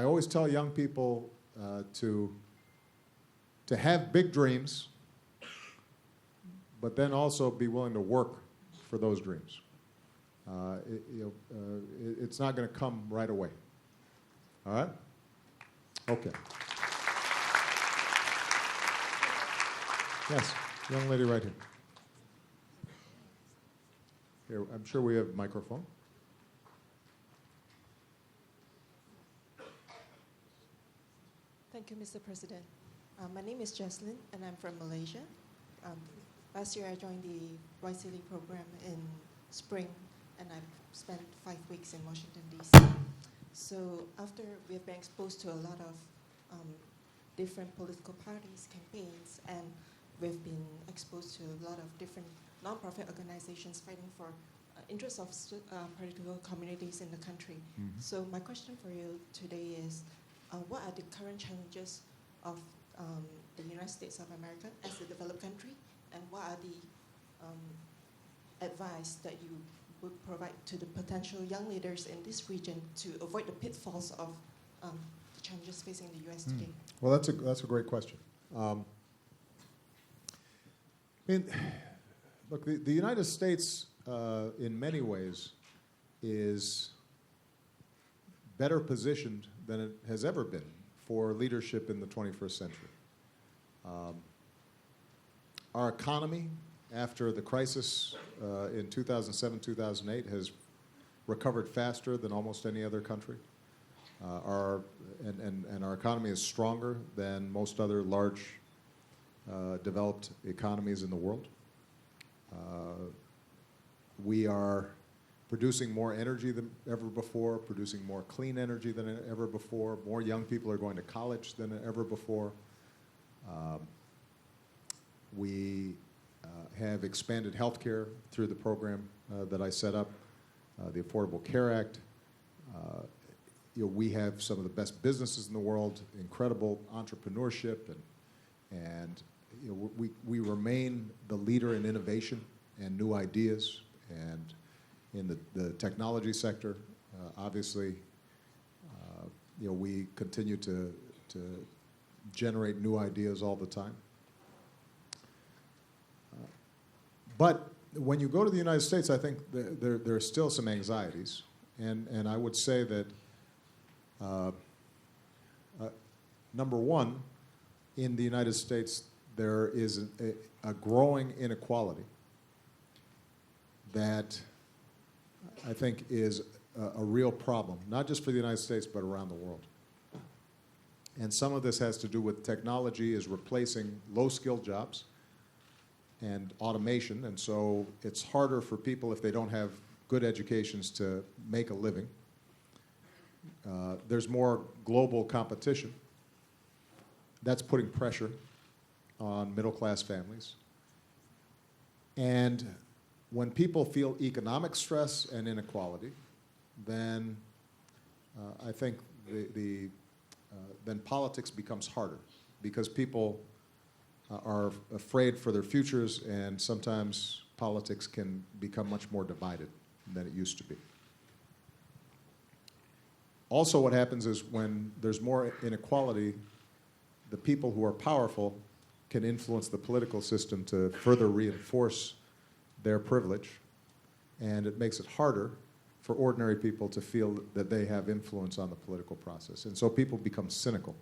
always tell young people to have big dreams, but then also be willing to work for those dreams. It's not going to come right away. All right? Okay. Yes, young lady right here. Here, I'm sure we have a microphone. Thank you, Mr. President. My name is Jesslyn, and I'm from Malaysia. Last year, I joined the YCD program in spring, and I've spent 5 weeks in Washington, D.C. So after we have been exposed to a lot of different political parties, campaigns, and we've been exposed to a lot of different nonprofit organizations fighting for interests of particular communities in the country. Mm-hmm. So my question for you today is, what are the current challenges of the United States of America as a developed country, and what are the advice that you would provide to the potential young leaders in this region to avoid the pitfalls of the challenges facing the U.S. today? Well, that's a great question. Look, the United States, in many ways, is better positioned than it has ever been for leadership in the 21st century. Our economy, after the crisis in 2007, 2008, has recovered faster than almost any other country. Our economy is stronger than most other large developed economies in the world. We are producing more energy than ever before, producing more clean energy than ever before. More young people are going to college than ever before. We have expanded health care through the program that I set up, the Affordable Care Act. We have some of the best businesses in the world, incredible entrepreneurship, and we remain the leader in innovation and new ideas. And in the technology sector, obviously, we continue to generate new ideas all the time. But when you go to the United States, I think there are still some anxieties. And I would say that, number one, in the United States, there is a growing inequality that I think is a real problem, not just for the United States, but around the world. And some of this has to do with technology is replacing low-skilled jobs and automation, and so it's harder for people if they don't have good educations to make a living. There's more global competition. That's putting pressure on middle-class families. And when people feel economic stress and inequality, then I think then politics becomes harder because people are afraid for their futures, and sometimes politics can become much more divided than it used to be. Also, what happens is when there's more inequality, the people who are powerful can influence the political system to further reinforce their privilege, and it makes it harder for ordinary people to feel that they have influence on the political process. And so people become cynical.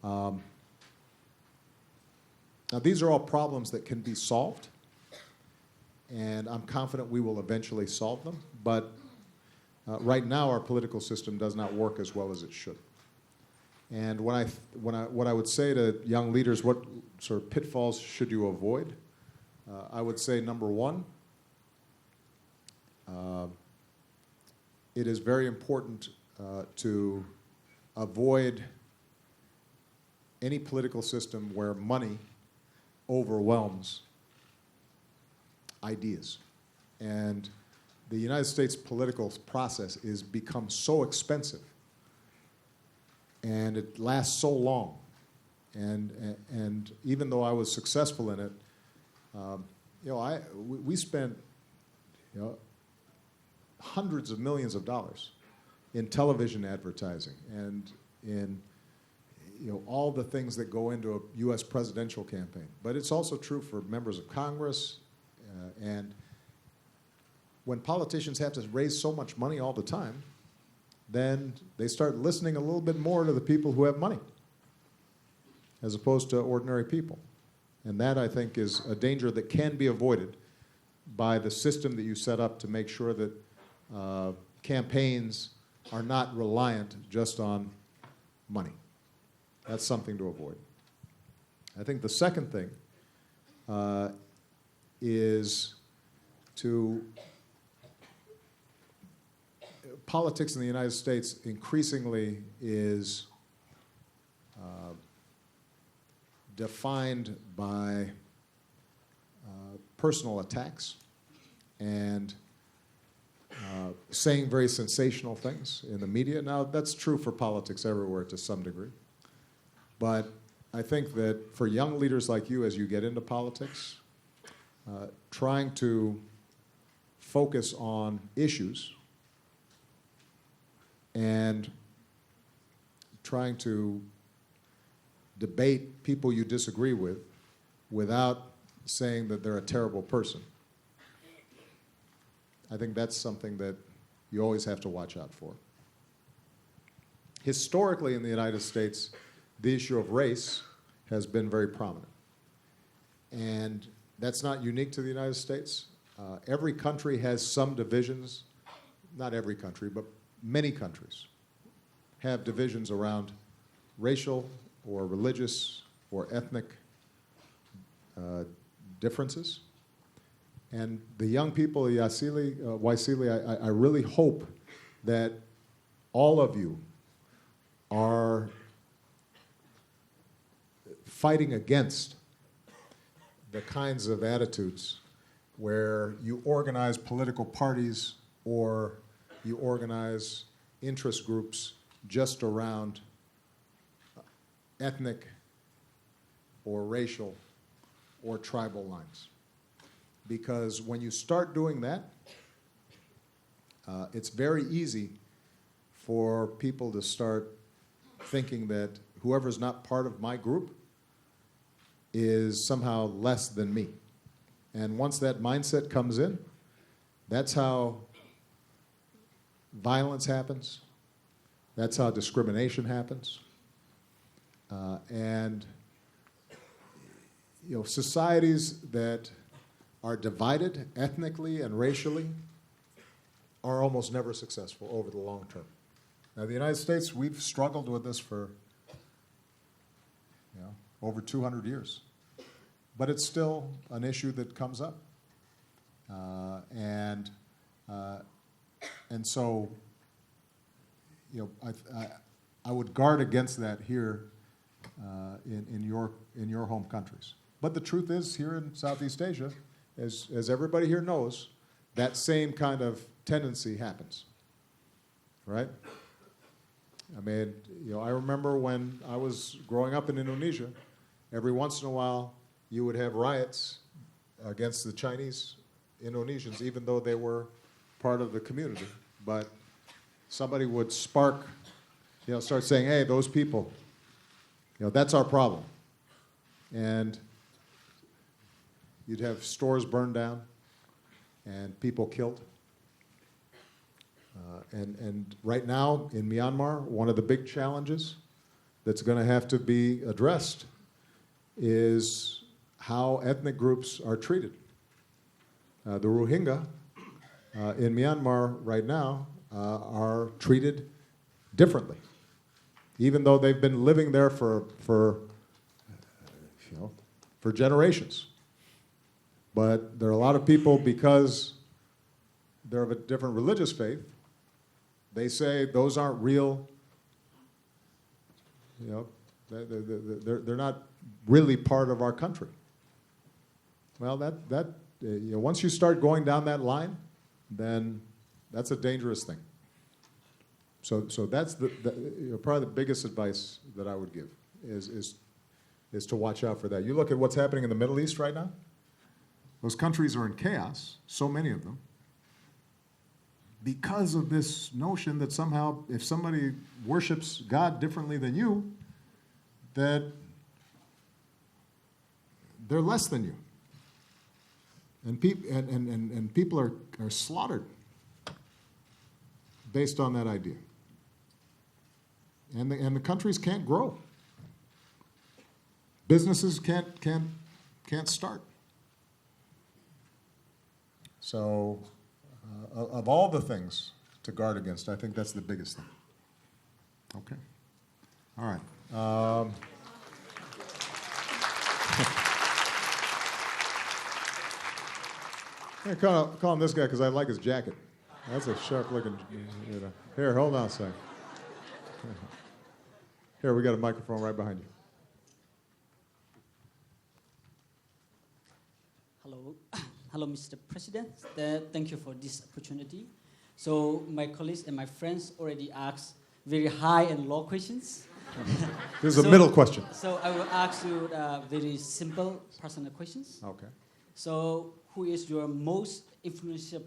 Now, these are all problems that can be solved, and I'm confident we will eventually solve them, but right now our political system does not work as well as it should. And what I would say to young leaders, what sort of pitfalls should you avoid? I would say, number one, it is very important to avoid any political system where money overwhelms ideas. And the United States political process has become so expensive, and it lasts so long. And even though I was successful in it, we spent hundreds of millions of dollars in television advertising and in all the things that go into a U.S. presidential campaign. But it's also true for members of Congress. And when politicians have to raise so much money all the time, then they start listening a little bit more to the people who have money as opposed to ordinary people. And that, I think, is a danger that can be avoided by the system that you set up to make sure that campaigns are not reliant just on money. That's something to avoid. I think the second thing is politics in the United States increasingly is defined by personal attacks and saying very sensational things in the media. Now, that's true for politics everywhere to some degree. But I think that for young leaders like you, as you get into politics, trying to focus on issues and trying to debate people you disagree with without saying that they're a terrible person, I think that's something that you always have to watch out for. Historically in the United States, the issue of race has been very prominent. And that's not unique to the United States. Every country has some divisions, not every country, but many countries have divisions around racial or religious or ethnic differences. And the young people, Waisili, I really hope that all of you are fighting against the kinds of attitudes where you organize political parties or you organize interest groups just around ethnic or racial or tribal lines. Because when you start doing that, it's very easy for people to start thinking that whoever's not part of my group is somehow less than me. And once that mindset comes in, that's how violence happens. That's how discrimination happens. And societies that are divided ethnically and racially are almost never successful over the long term. Now, the United States, we've struggled with this for over 200 years. But it's still an issue that comes up. And so, I would guard against that here in your home countries. But the truth is, here in Southeast Asia, as everybody here knows, that same kind of tendency happens, right? I mean, I remember when I was growing up in Indonesia, every once in a while, you would have riots against the Chinese Indonesians, even though they were part of the community. But somebody would start saying, hey, those people, that's our problem. And you'd have stores burned down and people killed. And right now in Myanmar, one of the big challenges that's going to have to be addressed is how ethnic groups are treated. The Rohingya in Myanmar right now are treated differently, even though they've been living there for generations. But there are a lot of people, because they're of a different religious faith, they say those aren't real, they're not really part of our country. Well, once you start going down that line, then that's a dangerous thing. So that's probably the biggest advice that I would give is to watch out for that. You look at what's happening in the Middle East right now. Those countries are in chaos, so many of them, because of this notion that somehow if somebody worships God differently than you, that they're less than you. And people are slaughtered based on that idea. And the countries can't grow. Businesses can't start. So, of all the things to guard against, I think that's the biggest thing. Okay. All right. I'm calling this guy because I like his jacket. That's a sharp-looking. Here, hold on a second. Here, we got a microphone right behind you. Hello, hello, Mr. President. Thank you for this opportunity. So my colleagues and my friends already asked very high and low questions. This is a middle question. So I will ask you very simple personal questions. Okay. So who is your most influential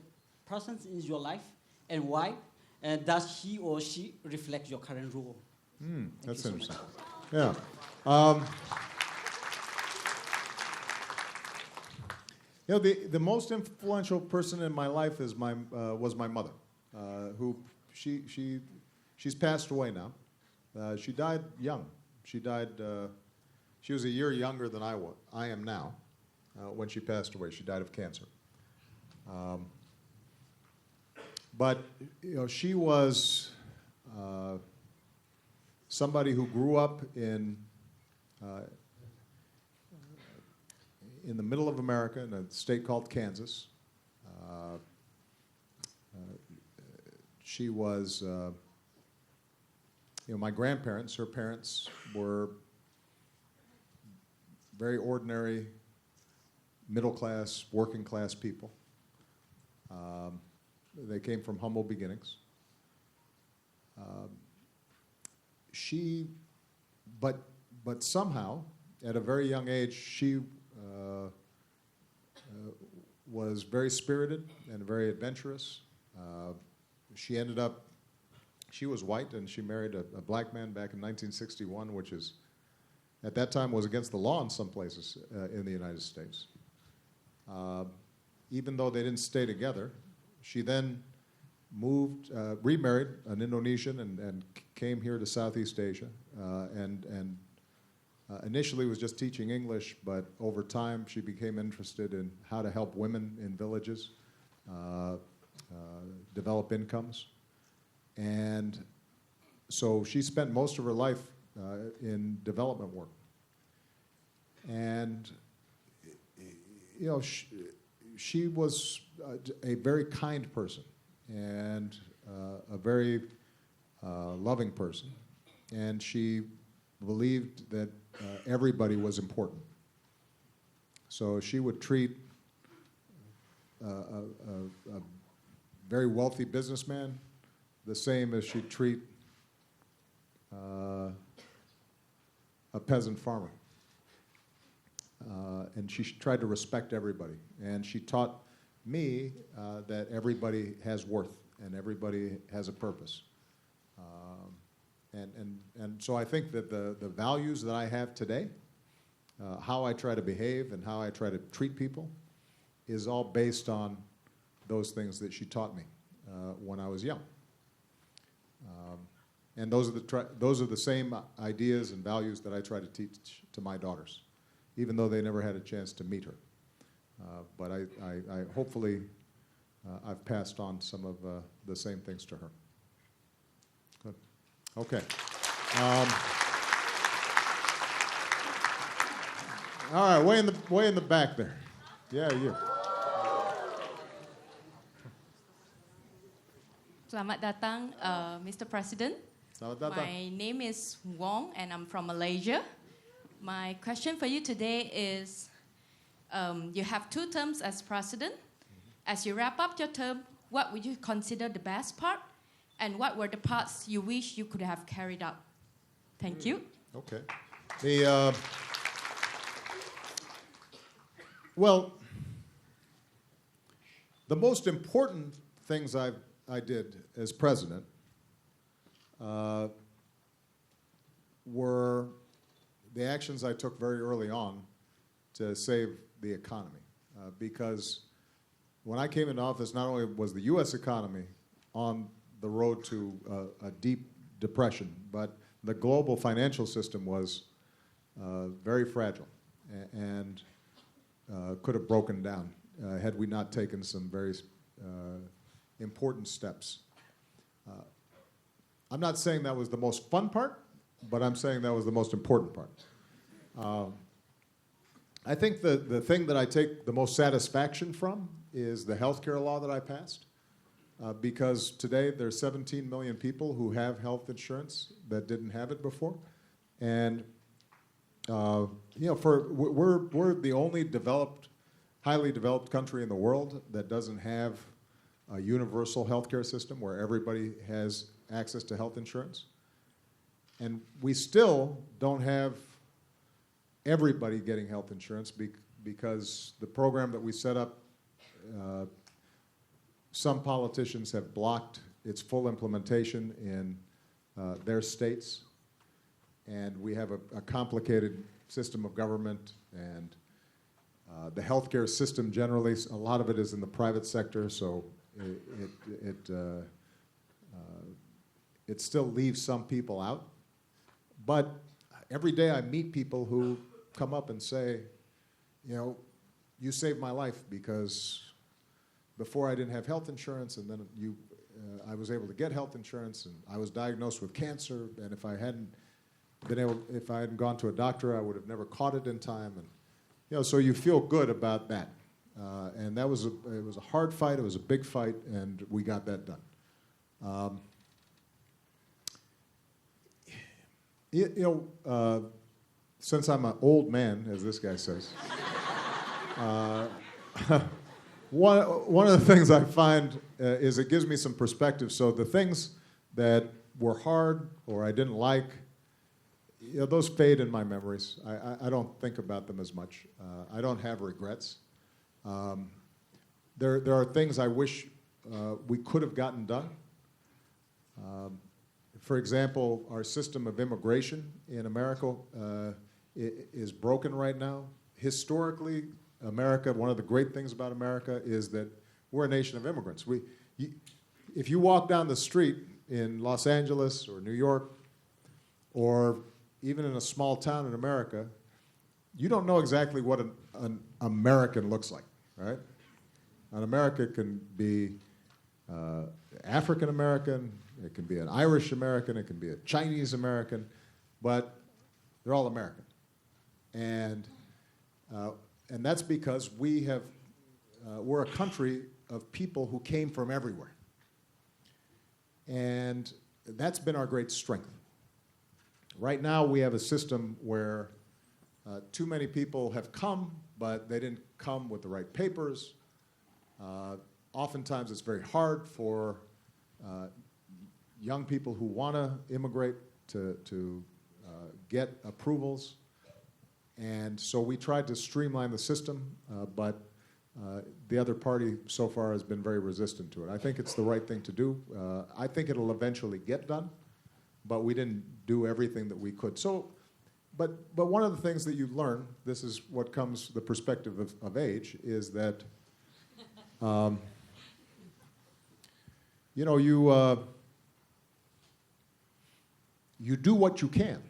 person in your life and why? And does he or she reflect your current role? That's so interesting. much. Yeah. The most influential person in my life is was my mother, who she's passed away now. She died young. She was a year younger than I am now when she passed away. She died of cancer. But she was somebody who grew up in the middle of America in a state called Kansas. She was, my grandparents, her parents were very ordinary, middle-class, working-class people. They came from humble beginnings. But somehow, at a very young age, she was very spirited and very adventurous. She was white, and she married a black man back in 1961, which at that time was against the law in some places in the United States. even though they didn't stay together. She then moved, remarried an Indonesian and came here to Southeast Asia, and initially was just teaching English, but over time she became interested in how to help women in villages develop incomes. And so she spent most of her life in development work. And, you know, she was a very kind person and a very loving person. And she believed that everybody was important. So she would treat a very wealthy businessman the same as she'd treat a peasant farmer. And she tried to respect everybody. And she taught me that everybody has worth and everybody has a purpose. And so I think that the values that I have today, how I try to behave and how I try to treat people, is all based on those things that she taught me when I was young. And those are the same ideas and values that I try to teach to my daughters, even though they never had a chance to meet her. But I hopefully I've passed on some of the same things to her. Good. Okay. All right, way in the back there. Yeah, you. Selamat datang, Mr. President. Selamat datang. My name is Wong, and I'm from Malaysia. My question for you today is, you have 2 terms as president. As you wrap up your term, what would you consider the best part, and what were the parts you wish you could have carried out? Thank you. Okay. Well, the most important things I did as president were the actions I took very early on to save the economy. Because when I came into office, not only was the U.S. economy on the road to a deep depression, but the global financial system was very fragile and could have broken down had we not taken some very important steps. I'm not saying that was the most fun part, but I'm saying that was the most important part. I think the thing that I take the most satisfaction from is the healthcare law that I passed, because today there's 17 million people who have health insurance that didn't have it before, and you know, we're the only highly developed country in the world that doesn't have a universal healthcare system where everybody has access to health insurance. And we still don't have everybody getting health insurance because the program that we set up, some politicians have blocked its full implementation in their states. And we have a complicated system of government, and the healthcare system generally, a lot of it is in the private sector, so it still leaves some people out. But every day I meet people who come up and say, you know, you saved my life because before I didn't have health insurance, and then I was able to get health insurance, and I was diagnosed with cancer, and if I hadn't gone to a doctor, I would have never caught it in time, and you know, so you feel good about that. And it was a hard fight, it was a big fight, and we got that done. Since I'm an old man, as this guy says, one of the things I find is it gives me some perspective. So the things that were hard or I didn't like, you know, those fade in my memories. I don't think about them as much. I don't have regrets. There are things I wish we could have gotten done. For example, our system of immigration in America is broken right now. Historically, America, one of the great things about America is that we're a nation of immigrants. If you walk down the street in Los Angeles or New York or even in a small town in America, you don't know exactly what an American looks like, right? An American can be African American, it can be an Irish American, it can be a Chinese American, but they're all American. And that's because we're a country of people who came from everywhere. And that's been our great strength. Right now we have a system where too many people have come, but they didn't come with the right papers. Oftentimes it's very hard for young people who want to immigrate to get approvals. And so we tried to streamline the system, but the other party so far has been very resistant to it. I think it's the right thing to do. I think it'll eventually get done, but we didn't do everything that we could. So, but one of the things that you learn, this is what comes, the perspective of age, is that you know, you do what you can,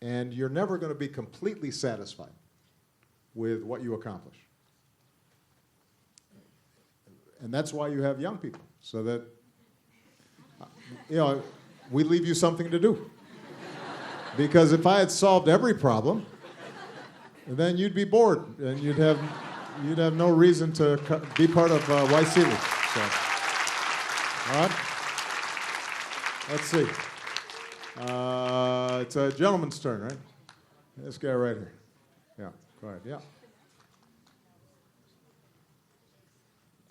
and you're never going to be completely satisfied with what you accomplish. And that's why you have young people, so that, you know, we leave you something to do. Because if I had solved every problem, then you'd be bored, and you'd have no reason to be part of Waisili. So, all right? Let's see. It's a gentleman's turn, right? This guy right here. Yeah, go ahead, yeah.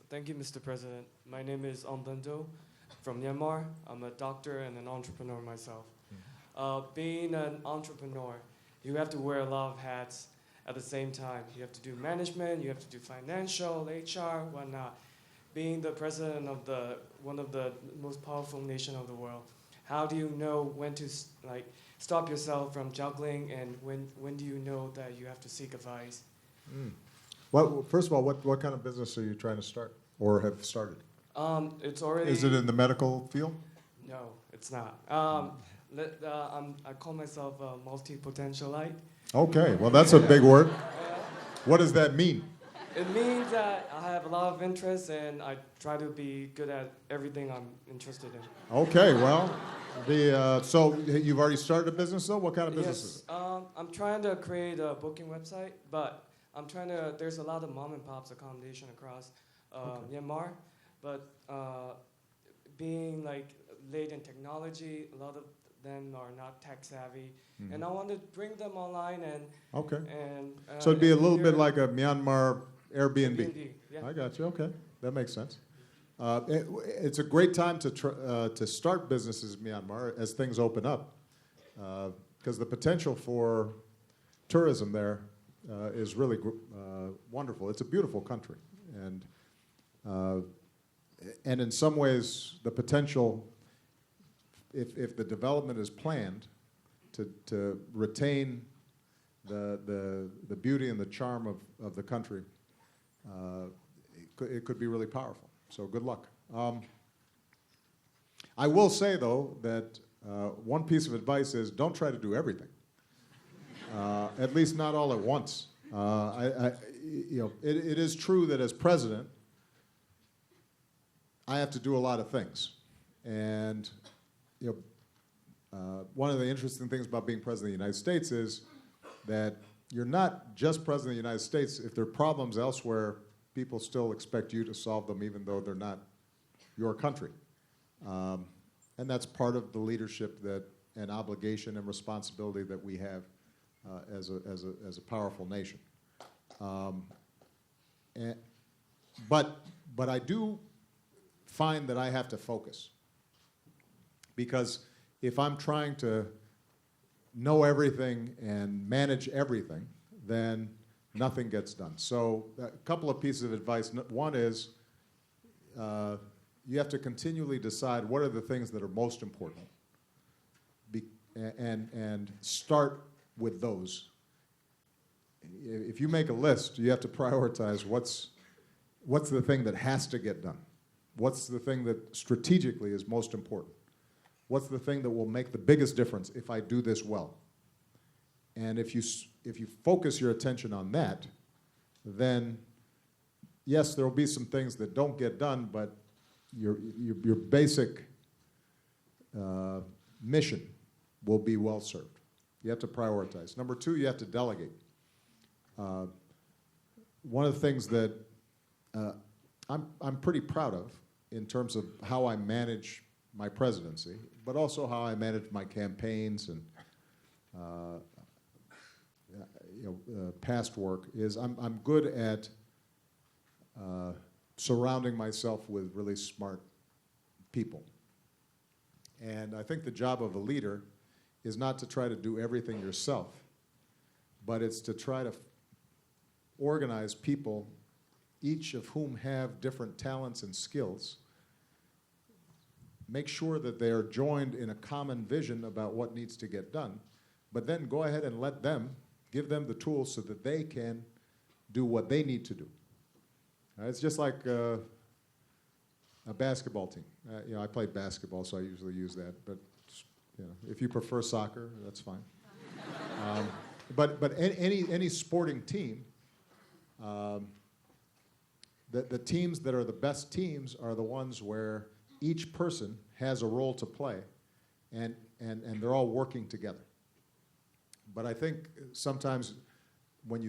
Thank you, Mr. President. My name is Ombendo from Myanmar. I'm a doctor and an entrepreneur myself. Being an entrepreneur, you have to wear a lot of hats at the same time. You have to do management, you have to do financial, HR, whatnot. Being the president of one of the most powerful nations of the world, how do you know when to stop yourself from juggling, and when do you know that you have to seek advice? Well, first of all, what kind of business are you trying to start or have started? It's already. Is it in the medical field? No, it's not. I call myself a multi-potentialite. Okay, well that's a big word. What does that mean? It means that I have a lot of interests and I try to be good at everything I'm interested in. Okay, well, so you've already started a business though? What kind of business is it? I'm trying to create a booking website, but there's a lot of mom and pops accommodation across Myanmar, but being like late in technology, a lot of them are not tech savvy, and I want to bring them online and. Okay. And so it'd be a little bit like a Myanmar Airbnb. Yeah. I got you. Okay, that makes sense. It's a great time to start businesses in Myanmar as things open up, because the potential for tourism there is really wonderful. It's a beautiful country, and in some ways, the potential, if the development is planned, to retain the beauty and the charm of the country, it could be really powerful. So good luck. I will say, though, that one piece of advice is don't try to do everything, at least not all at once. It is true that as president, I have to do a lot of things. And one of the interesting things about being president of the United States is that you're not just president of the United States. If there are problems elsewhere, people still expect you to solve them even though they're not your country. And that's part of the leadership and obligation and responsibility that we have as a powerful nation. But I do find that I have to focus, because if I'm trying to know everything and manage everything, then nothing gets done. So a couple of pieces of advice. One is you have to continually decide what are the things that are most important, and start with those. if you make a list, you have to prioritize what's the thing that has to get done. What's the thing that strategically is most important? What's the thing that will make the biggest difference if I do this well? And if you focus your attention on that, then yes, there will be some things that don't get done, but your basic mission will be well served. You have to prioritize. Number two, you have to delegate. One of the things that I'm pretty proud of in terms of how I manage my presidency, but also how I manage my campaigns and past work, is I'm good at surrounding myself with really smart people. And I think the job of a leader is not to try to do everything yourself, but it's to try to organize people, each of whom have different talents and skills, make sure that they are joined in a common vision about what needs to get done, but then go ahead and let them, give them the tools so that they can do what they need to do. It's just like a basketball team. I played basketball, so I usually use that, but if you prefer soccer, that's fine. But any sporting team, the teams that are the best teams are the ones where each person has a role to play, and they're all working together. But I think sometimes when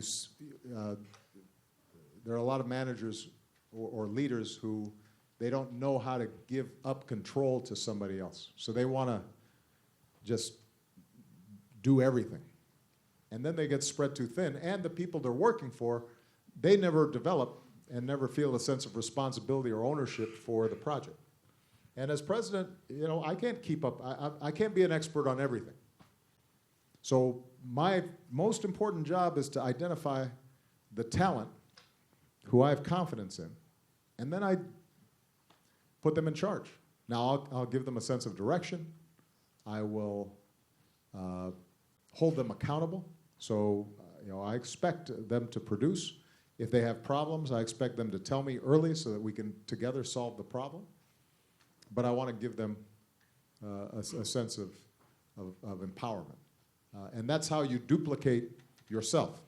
there are a lot of managers or leaders who they don't know how to give up control to somebody else. So they want to just do everything. And then they get spread too thin, and the people they're working for, they never develop and never feel a sense of responsibility or ownership for the project. And as president, I can't keep up. I can't be an expert on everything. So my most important job is to identify the talent who I have confidence in, and then I put them in charge. Now, I'll give them a sense of direction. I will hold them accountable. So, I expect them to produce. If they have problems, I expect them to tell me early so that we can together solve the problem. But I want to give them a sense of empowerment. And that's how you duplicate yourself.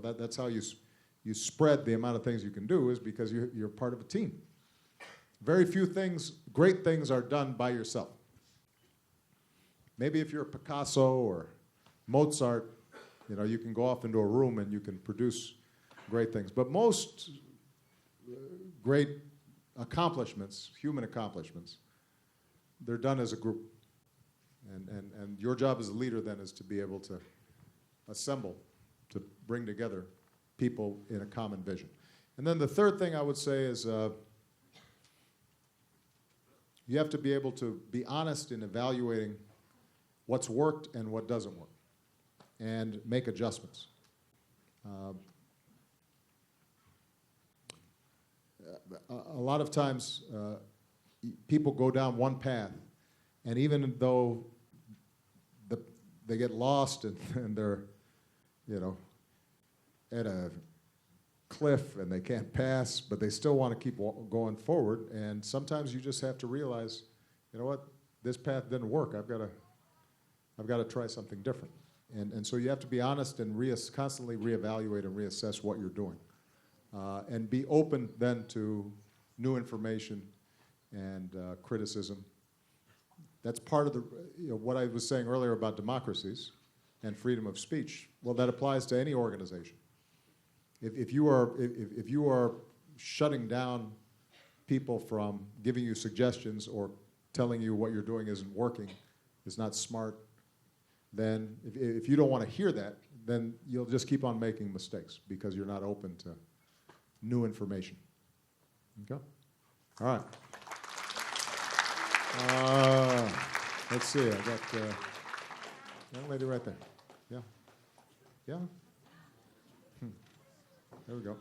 That's how you spread the amount of things you can do, is because you're part of a team. Very few things, great things, are done by yourself. Maybe if you're Picasso or Mozart, you can go off into a room and you can produce great things. But most great accomplishments, human accomplishments, they're done as a group. And your job as a leader then is to be able to assemble, to bring together people in a common vision. And then the third thing I would say is you have to be able to be honest in evaluating what's worked and what doesn't work, and make adjustments. A lot of times people go down one path, and even though they get lost and they're, at a cliff and they can't pass, but they still want to keep going forward. And sometimes you just have to realize, what, this path didn't work. I've got to try something different. And so you have to be honest and constantly reevaluate and reassess what you're doing, and be open then to new information and criticism. That's part of the what I was saying earlier about democracies and freedom of speech. Well, that applies to any organization. If you are shutting down people from giving you suggestions or telling you what you're doing isn't working, is not smart, then if you don't want to hear that, then you'll just keep on making mistakes because you're not open to new information. Okay? All right. Let's see. I got young lady right there. Yeah. Yeah. There we go.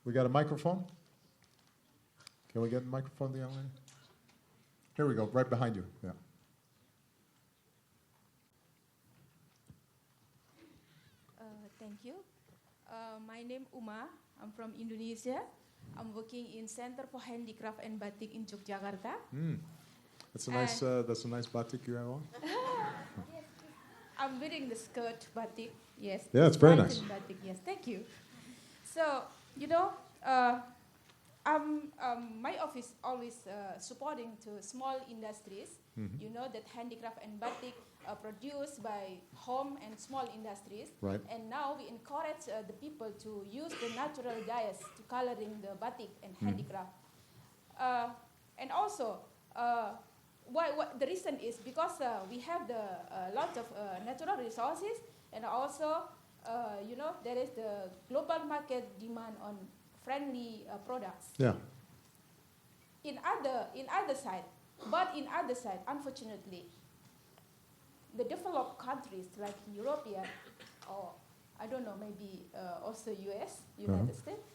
We got a microphone? Can we get a microphone to the young lady? Here we go, right behind you. Yeah. Thank you. My name Uma. I'm from Indonesia. I'm working in Center for Handicraft and Batik in Yogyakarta. That's a nice batik you have on. Yes, I'm wearing the skirt batik. Yes. Yeah, it's very nice. Batik. Yes, thank you. So my office always supporting to small industries. Mhm. You know that handicraft and batik are produced by home and small industries. Right. And now we encourage the people to use the natural dyes to coloring the batik and Mhm. handicraft. And also, what the reason is because we have the lot of natural resources, and also there is the global market demand on friendly products. Yeah. In other side, unfortunately, the developed countries like European or I don't know, maybe also US, United States,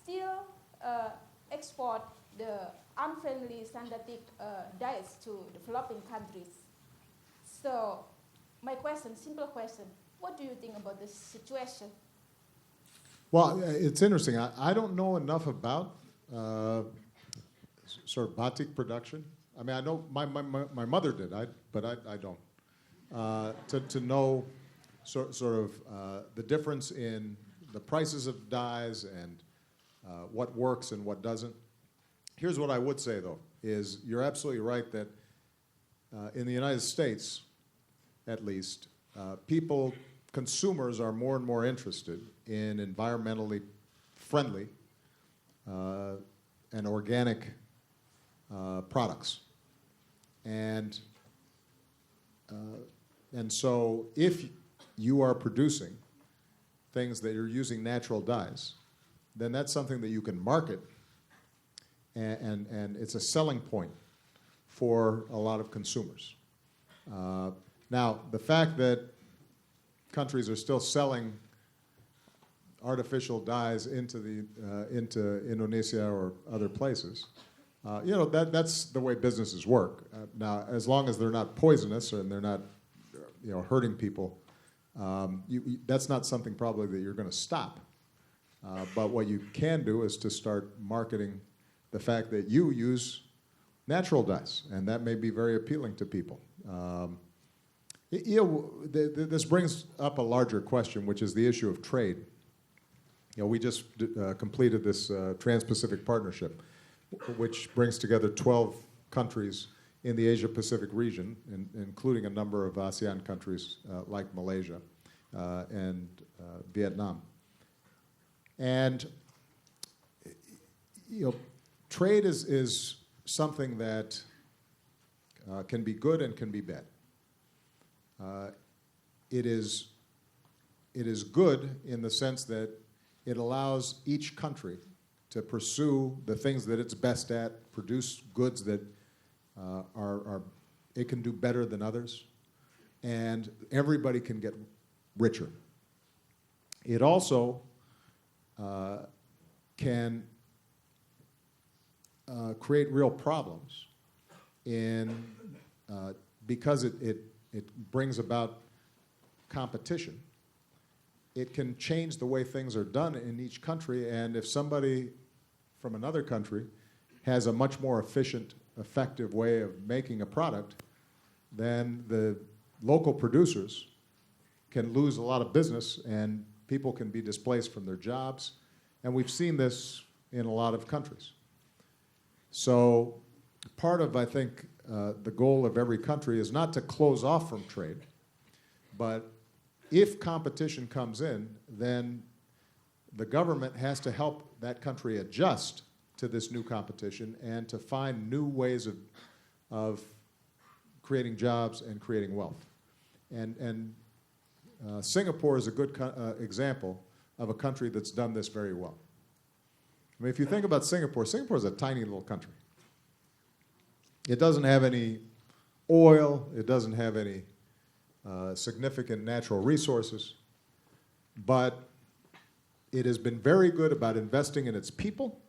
still export the unfriendly synthetic dyes to developing countries. So my question, simple question, what do you think about this situation? Well, it's interesting. I don't know enough about sort of batik production. I mean, I know my mother did, but I don't. To know sort of the difference in the prices of dyes and what works and what doesn't. Here's what I would say, though, is you're absolutely right that in the United States, at least, consumers are more and more interested in environmentally friendly and organic products. And so if you are producing things that are using natural dyes, then that's something that you can market, and it's a selling point for a lot of consumers. Now, the fact that countries are still selling artificial dyes into Indonesia or other places, that's the way businesses work. Now, as long as they're not poisonous and they're not hurting people, that's not something probably that you're going to stop. But what you can do is to start marketing the fact that you use natural dyes, and that may be very appealing to people. This brings up a larger question, which is the issue of trade. We just completed this Trans-Pacific Partnership, which brings together 12 countries in the Asia-Pacific region, including a number of ASEAN countries like Malaysia and Vietnam. And trade is something that can be good and can be bad. It is good in the sense that it allows each country to pursue the things that it's best at, produce goods that it can do better than others, and everybody can get richer. It also can create real problems because it brings about competition. It can change the way things are done in each country, and if somebody from another country has a much more efficient, effective way of making a product, then the local producers can lose a lot of business and people can be displaced from their jobs. And we've seen this in a lot of countries. So part of, I think, the goal of every country is not to close off from trade, but if competition comes in, then the government has to help that country adjust to this new competition and to find new ways of creating jobs and creating wealth. And Singapore is a good example of a country that's done this very well. I mean, if you think about Singapore, Singapore is a tiny little country. It doesn't have any oil. It doesn't have any significant natural resources. But it has been very good about investing in its people,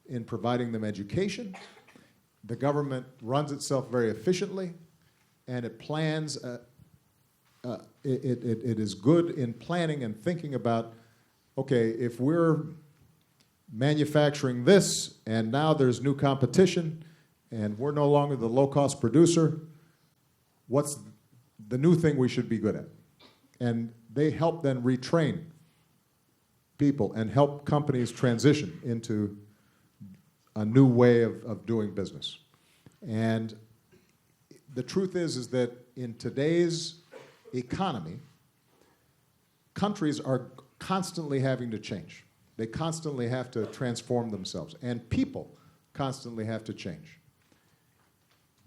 in providing them education. The government runs itself very efficiently, and it plans it is good in planning and thinking about, okay, if we're manufacturing this and now there's new competition and we're no longer the low-cost producer, what's the new thing we should be good at? And they help then retrain people and help companies transition into a new way of doing business. And the truth is that in today's economy, countries are constantly having to change. They constantly have to transform themselves, and people constantly have to change.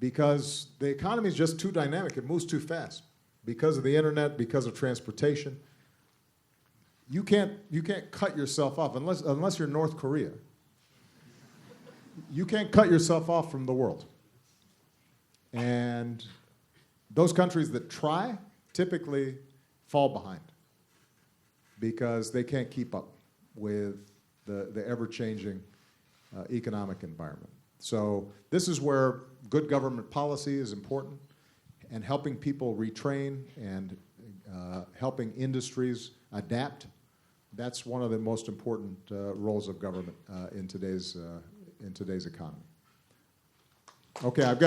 Because the economy is just too dynamic, it moves too fast. Because of the internet, because of transportation, you can't cut yourself off, unless you're North Korea. You can't cut yourself off from the world. And those countries that try typically fall behind because they can't keep up with the ever-changing economic environment. So this is where good government policy is important, and helping people retrain and helping industries adapt. That's one of the most important roles of government in today's economy. Okay, I've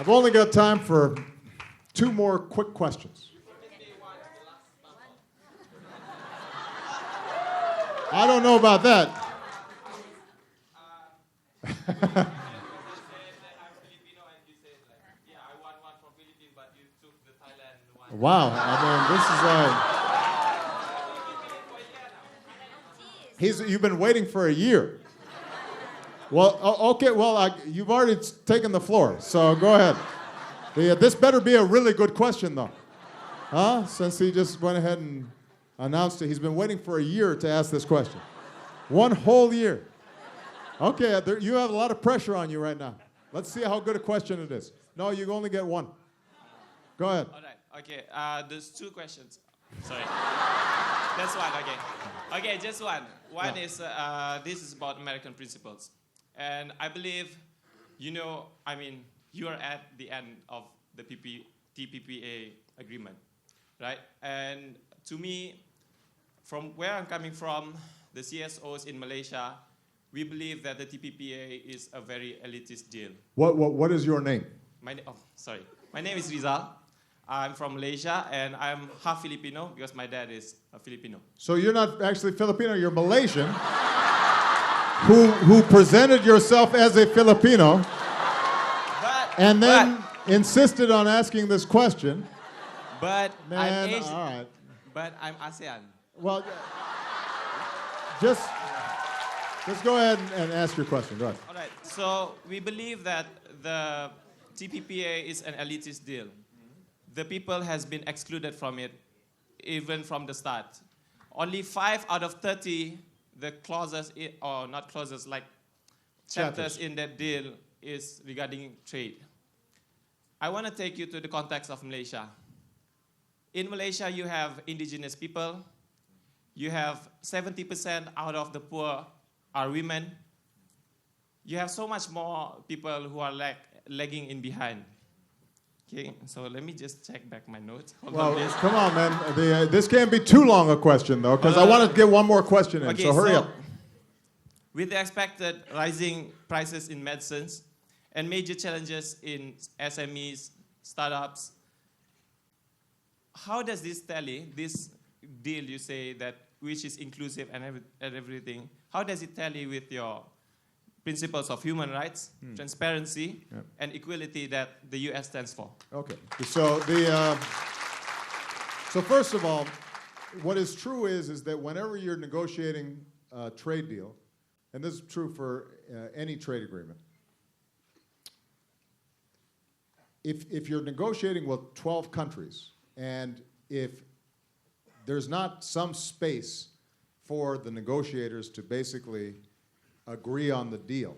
only got time for 2 more quick questions. I don't know about that. Wow, you've been waiting for a year. Well, okay, well, you've already taken the floor, so go ahead. This better be a really good question, though. Huh? Since he just went ahead and announced it. He's been waiting for a year to ask this question. 1 whole year. Okay, you have a lot of pressure on you right now. Let's see how good a question it is. No, you only get 1. Go ahead. All right. Okay. There's 2 questions. Sorry. That's one. Okay. Okay, just one. One is this is about American principles, and I believe, you are at the end of the TPPA agreement, right? And to me, from where I'm coming from, the CSOs in Malaysia, we believe that the TPPA is a very elitist deal. What is your name? My name is Rizal. I'm from Malaysia, and I'm half Filipino because my dad is a Filipino. So you're not actually Filipino, you're Malaysian, who presented yourself as a Filipino, and then insisted on asking this question. But Man, I'm Asian. all right. But I'm ASEAN. Well, just go ahead and ask your question. Go ahead. All right. So we believe that the TPPA is an elitist deal. The people has been excluded from it, even from the start. Only 5 out of 30, the clauses, or not clauses, like chapters in that deal is regarding trade. I want to take you to the context of Malaysia. In Malaysia, you have indigenous people. You have 70% out of the poor are women. You have so much more people who are lagging in behind. Okay, so let me just check back my notes. Hold on, please. Come on, man. This can't be too long a question, though, because I want to get one more question in, so hurry up. With the expected rising prices in medicines and major challenges in SMEs, startups, how does this tally, this deal you say that which is inclusive and everything, how does it tally with your principles of human rights, transparency, and equality that the U.S. stands for? Okay. So so first of all, what is true is that whenever you're negotiating a trade deal, and this is true for any trade agreement, if you're negotiating with 12 countries, and if there's not some space for the negotiators to basically agree on the deal,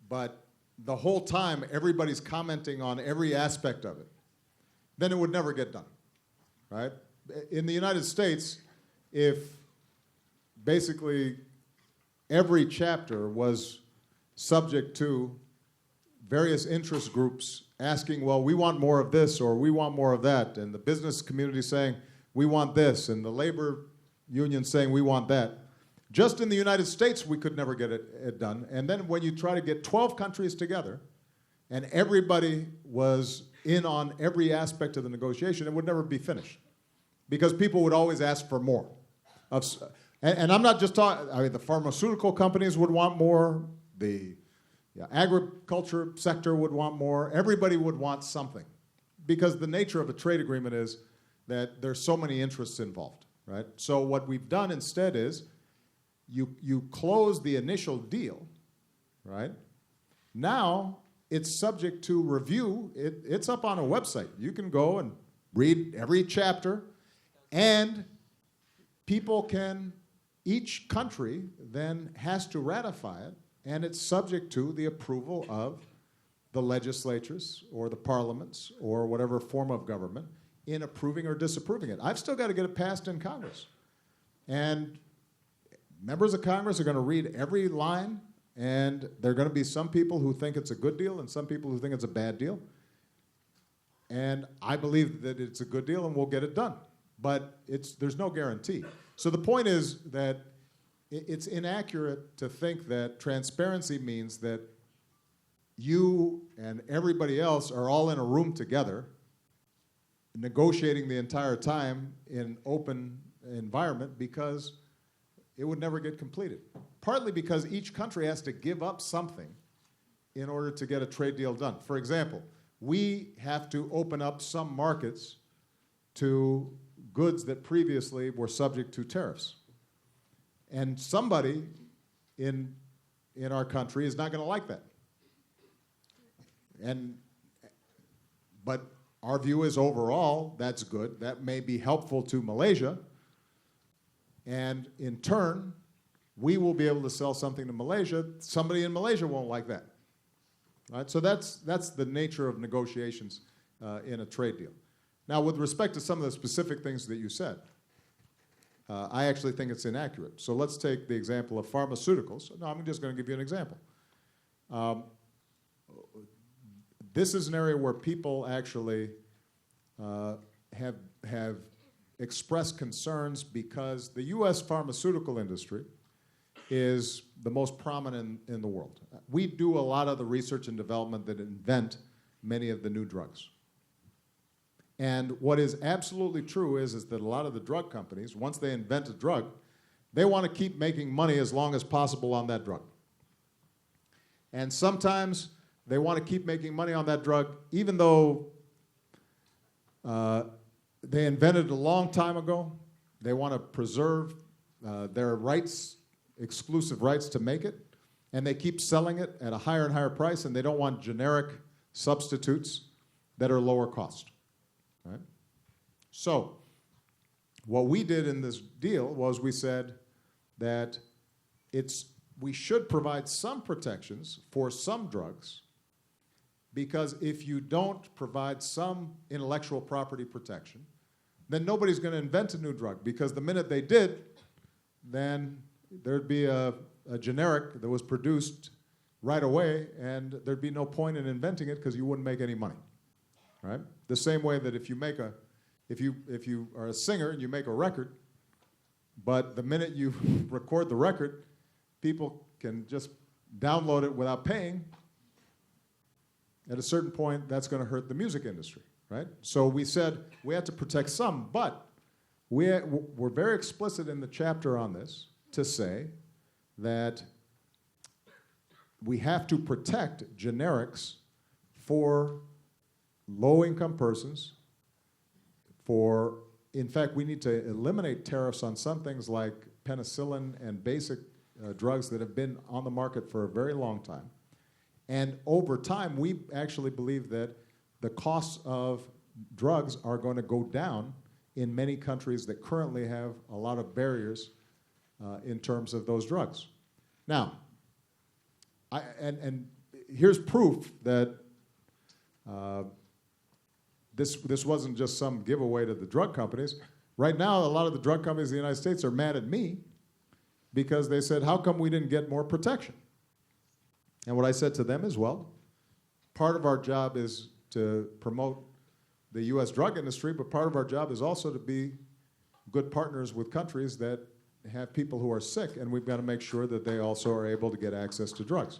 but the whole time everybody's commenting on every aspect of it, then it would never get done, right? In the United States, if basically every chapter was subject to various interest groups asking, well, we want more of this or we want more of that, and the business community saying, we want this, and the labor union saying, we want that. Just in the United States, we could never get it done. And then when you try to get 12 countries together, and everybody was in on every aspect of the negotiation, it would never be finished. Because people would always ask for more. And I'm not just talking, I mean, the pharmaceutical companies would want more, the agriculture sector would want more, everybody would want something. Because the nature of a trade agreement is that there's so many interests involved, right? So what we've done instead is you close the initial deal, right? Now it's subject to review. It's up on a website. You can go and read every chapter, and people can, each country then has to ratify it, and it's subject to the approval of the legislatures or the parliaments or whatever form of government in approving or disapproving it. I've still got to get it passed in Congress. And members of Congress are going to read every line, and there are going to be some people who think it's a good deal and some people who think it's a bad deal. And I believe that it's a good deal and we'll get it done. But there's no guarantee. So the point is that it's inaccurate to think that transparency means that you and everybody else are all in a room together negotiating the entire time in an open environment, because it would never get completed. Partly because each country has to give up something in order to get a trade deal done. For example, we have to open up some markets to goods that previously were subject to tariffs. And somebody in our country is not going to like that. But our view is overall, that's good. That may be helpful to Malaysia. And in turn, we will be able to sell something to Malaysia. Somebody in Malaysia won't like that. Right? So that's the nature of negotiations in a trade deal. Now, with respect to some of the specific things that you said, I actually think it's inaccurate. So let's take the example of pharmaceuticals. No, I'm just going to give you an example. This is an area where people actually have expressed concerns because the U.S. pharmaceutical industry is the most prominent in the world. We do a lot of the research and development that invent many of the new drugs. And what is absolutely true is that a lot of the drug companies, once they invent a drug, they want to keep making money as long as possible on that drug. And sometimes they want to keep making money on that drug even though they invented it a long time ago. They want to preserve their rights, exclusive rights to make it, and they keep selling it at a higher and higher price, and they don't want generic substitutes that are lower cost. Right? So what we did in this deal was we said that we should provide some protections for some drugs, because if you don't provide some intellectual property protection, then nobody's going to invent a new drug, because the minute they did, then there'd be a generic that was produced right away, and there'd be no point in inventing it because you wouldn't make any money. Right? The same way that if you are a singer and you make a record, but the minute you record the record, people can just download it without paying, at a certain point, that's going to hurt the music industry, right? So we said we had to protect some, but we're very explicit in the chapter on this to say that we have to protect generics for low-income persons. In fact, we need to eliminate tariffs on some things like penicillin and basic drugs that have been on the market for a very long time. And over time, we actually believe that the costs of drugs are going to go down in many countries that currently have a lot of barriers in terms of those drugs. Now, and here's proof that this wasn't just some giveaway to the drug companies. Right now, a lot of the drug companies in the United States are mad at me because they said, how come we didn't get more protection? And what I said to them is, well, part of our job is to promote the U.S. drug industry, but part of our job is also to be good partners with countries that have people who are sick, and we've got to make sure that they also are able to get access to drugs.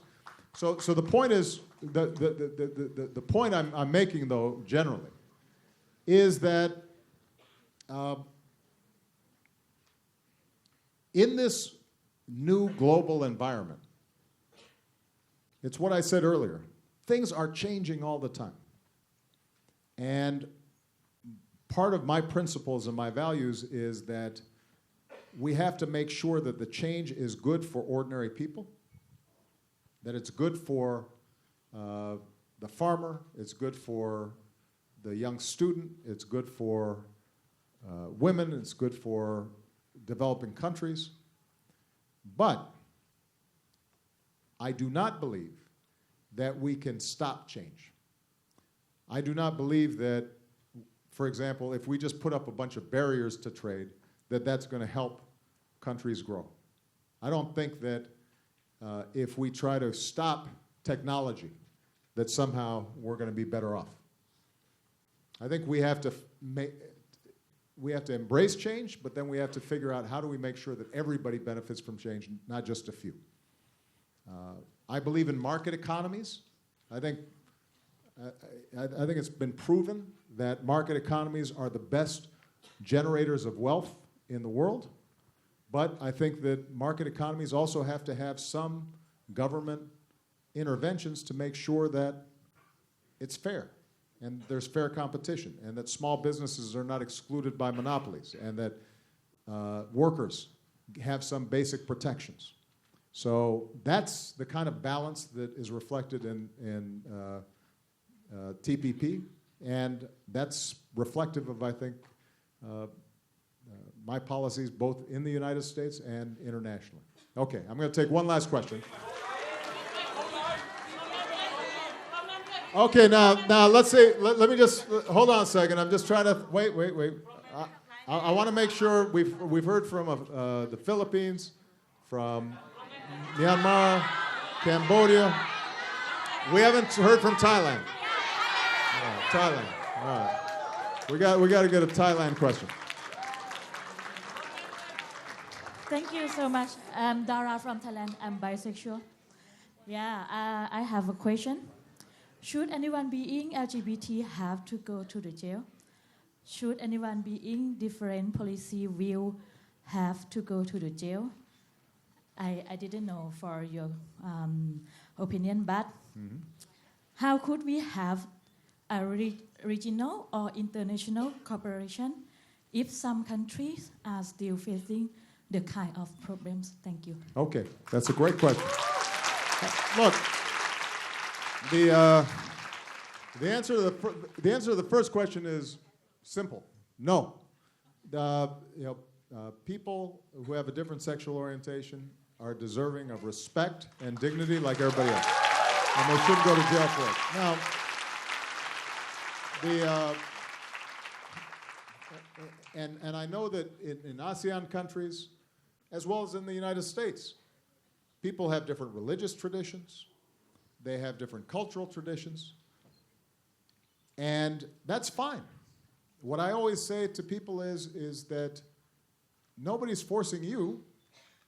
So the point is, the point I'm making, though, generally, is that in this new global environment, it's what I said earlier, things are changing all the time. And part of my principles and my values is that we have to make sure that the change is good for ordinary people, that it's good for the farmer, it's good for the young student, it's good for women, it's good for developing countries. But I do not believe that we can stop change. I do not believe that, for example, if we just put up a bunch of barriers to trade, that that's going to help countries grow. I don't think that if we try to stop technology, that somehow we're going to be better off. I think we have to embrace change, but then we have to figure out how do we make sure that everybody benefits from change, not just a few. I believe in market economies. I think it's been proven that market economies are the best generators of wealth in the world. But I think that market economies also have to have some government interventions to make sure that it's fair and there's fair competition and that small businesses are not excluded by monopolies and that workers have some basic protections. So that's the kind of balance that is reflected in TPP, and that's reflective of, I think, my policies both in the United States and internationally. Okay, I'm going to take one last question. Okay, now let's see. Let me just hold on a second. I'm just trying to wait. I want to make sure we've heard from the Philippines, from Myanmar, Cambodia. We haven't heard from Thailand. Thailand. All right. We got to get a Thailand question. Thank you so much. I'm Dara from Thailand. I'm bisexual. Yeah, I have a question. Should anyone being LGBT have to go to the jail? Should anyone being different policy view have to go to the jail? I didn't know for your opinion, but how could we have a regional or international cooperation if some countries are still facing the kind of problems? Thank you. Okay, that's a great question. Look, the answer to the first question is simple: no. People who have a different sexual orientation are deserving of respect and dignity like everybody else, and they shouldn't go to jail for it. Now, and I know that in ASEAN countries, as well as in the United States, people have different religious traditions, they have different cultural traditions, and that's fine. What I always say to people is that nobody's forcing you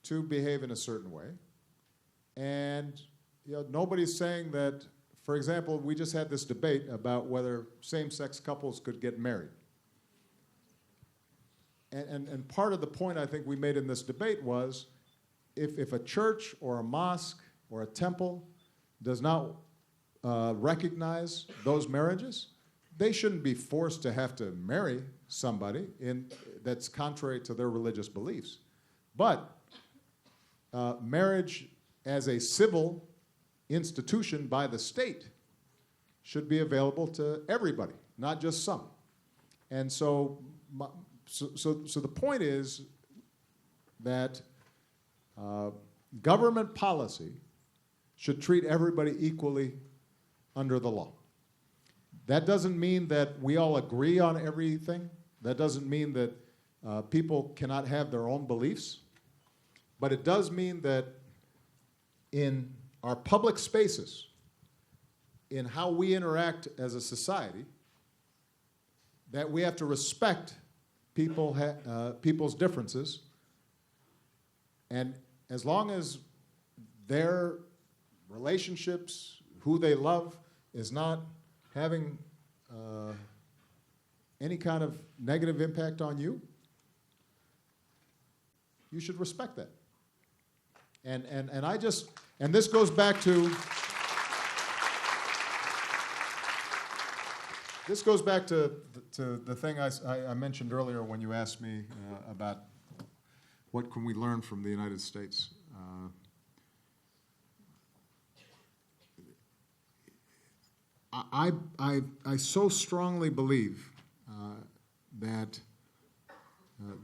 to behave in a certain way, and nobody's saying that. For example, we just had this debate about whether same-sex couples could get married. And part of the point I think we made in this debate was if a church or a mosque or a temple does not recognize those marriages, they shouldn't be forced to have to marry somebody that's contrary to their religious beliefs. But marriage as a civil institution by the state should be available to everybody, not just some. And so the point is that government policy should treat everybody equally under the law. That doesn't mean that we all agree on everything. That doesn't mean that people cannot have their own beliefs. But it does mean that in our public spaces, in how we interact as a society, that we have to respect people's differences, and as long as their relationships, who they love, is not having any kind of negative impact on you, you should respect that. And this goes back to the thing I mentioned earlier when you asked me about what can we learn from the United States. I so strongly believe that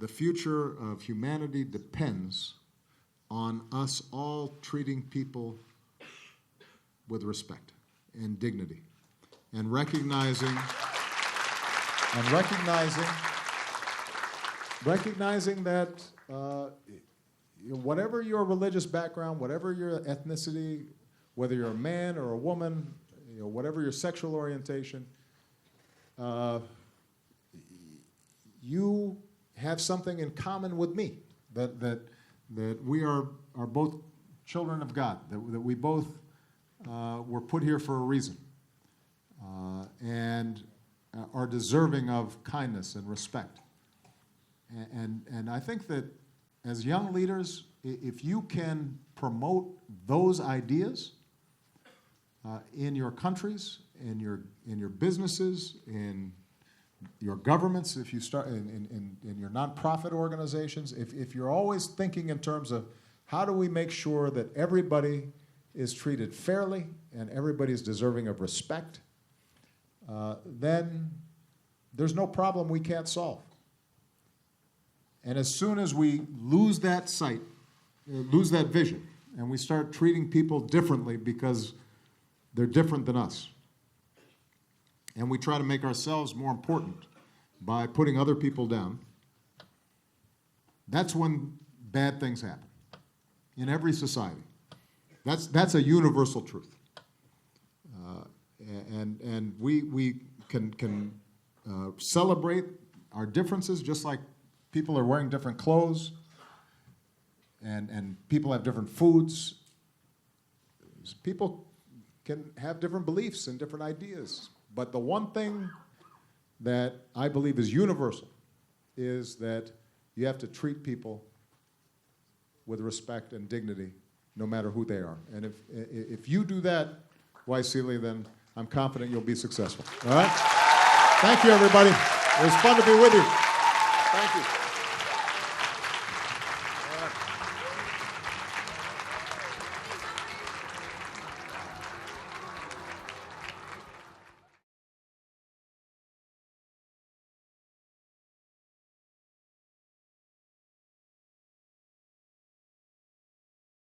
the future of humanity depends on us all treating people with respect and dignity, and recognizing that whatever your religious background, whatever your ethnicity, whether you're a man or a woman, whatever your sexual orientation, you have something in common with me, that we are both children of God, that we both were put here for a reason, and are deserving of kindness and respect. And I think that as young leaders, if you can promote those ideas in your countries, in your businesses, in your governments, if you start in your nonprofit organizations, if you're always thinking in terms of how do we make sure that everybody is treated fairly and everybody is deserving of respect, then there's no problem we can't solve. And as soon as we lose that sight, lose that vision, and we start treating people differently because they're different than us, and we try to make ourselves more important by putting other people down, that's when bad things happen in every society. That's a universal truth. And we can celebrate our differences just like people are wearing different clothes and people have different foods. People can have different beliefs and different ideas. But the one thing that I believe is universal is that you have to treat people with respect and dignity no matter who they are. And if you do that, Waisili, then I'm confident you'll be successful. All right? Thank you, everybody. It was fun to be with you. Thank you.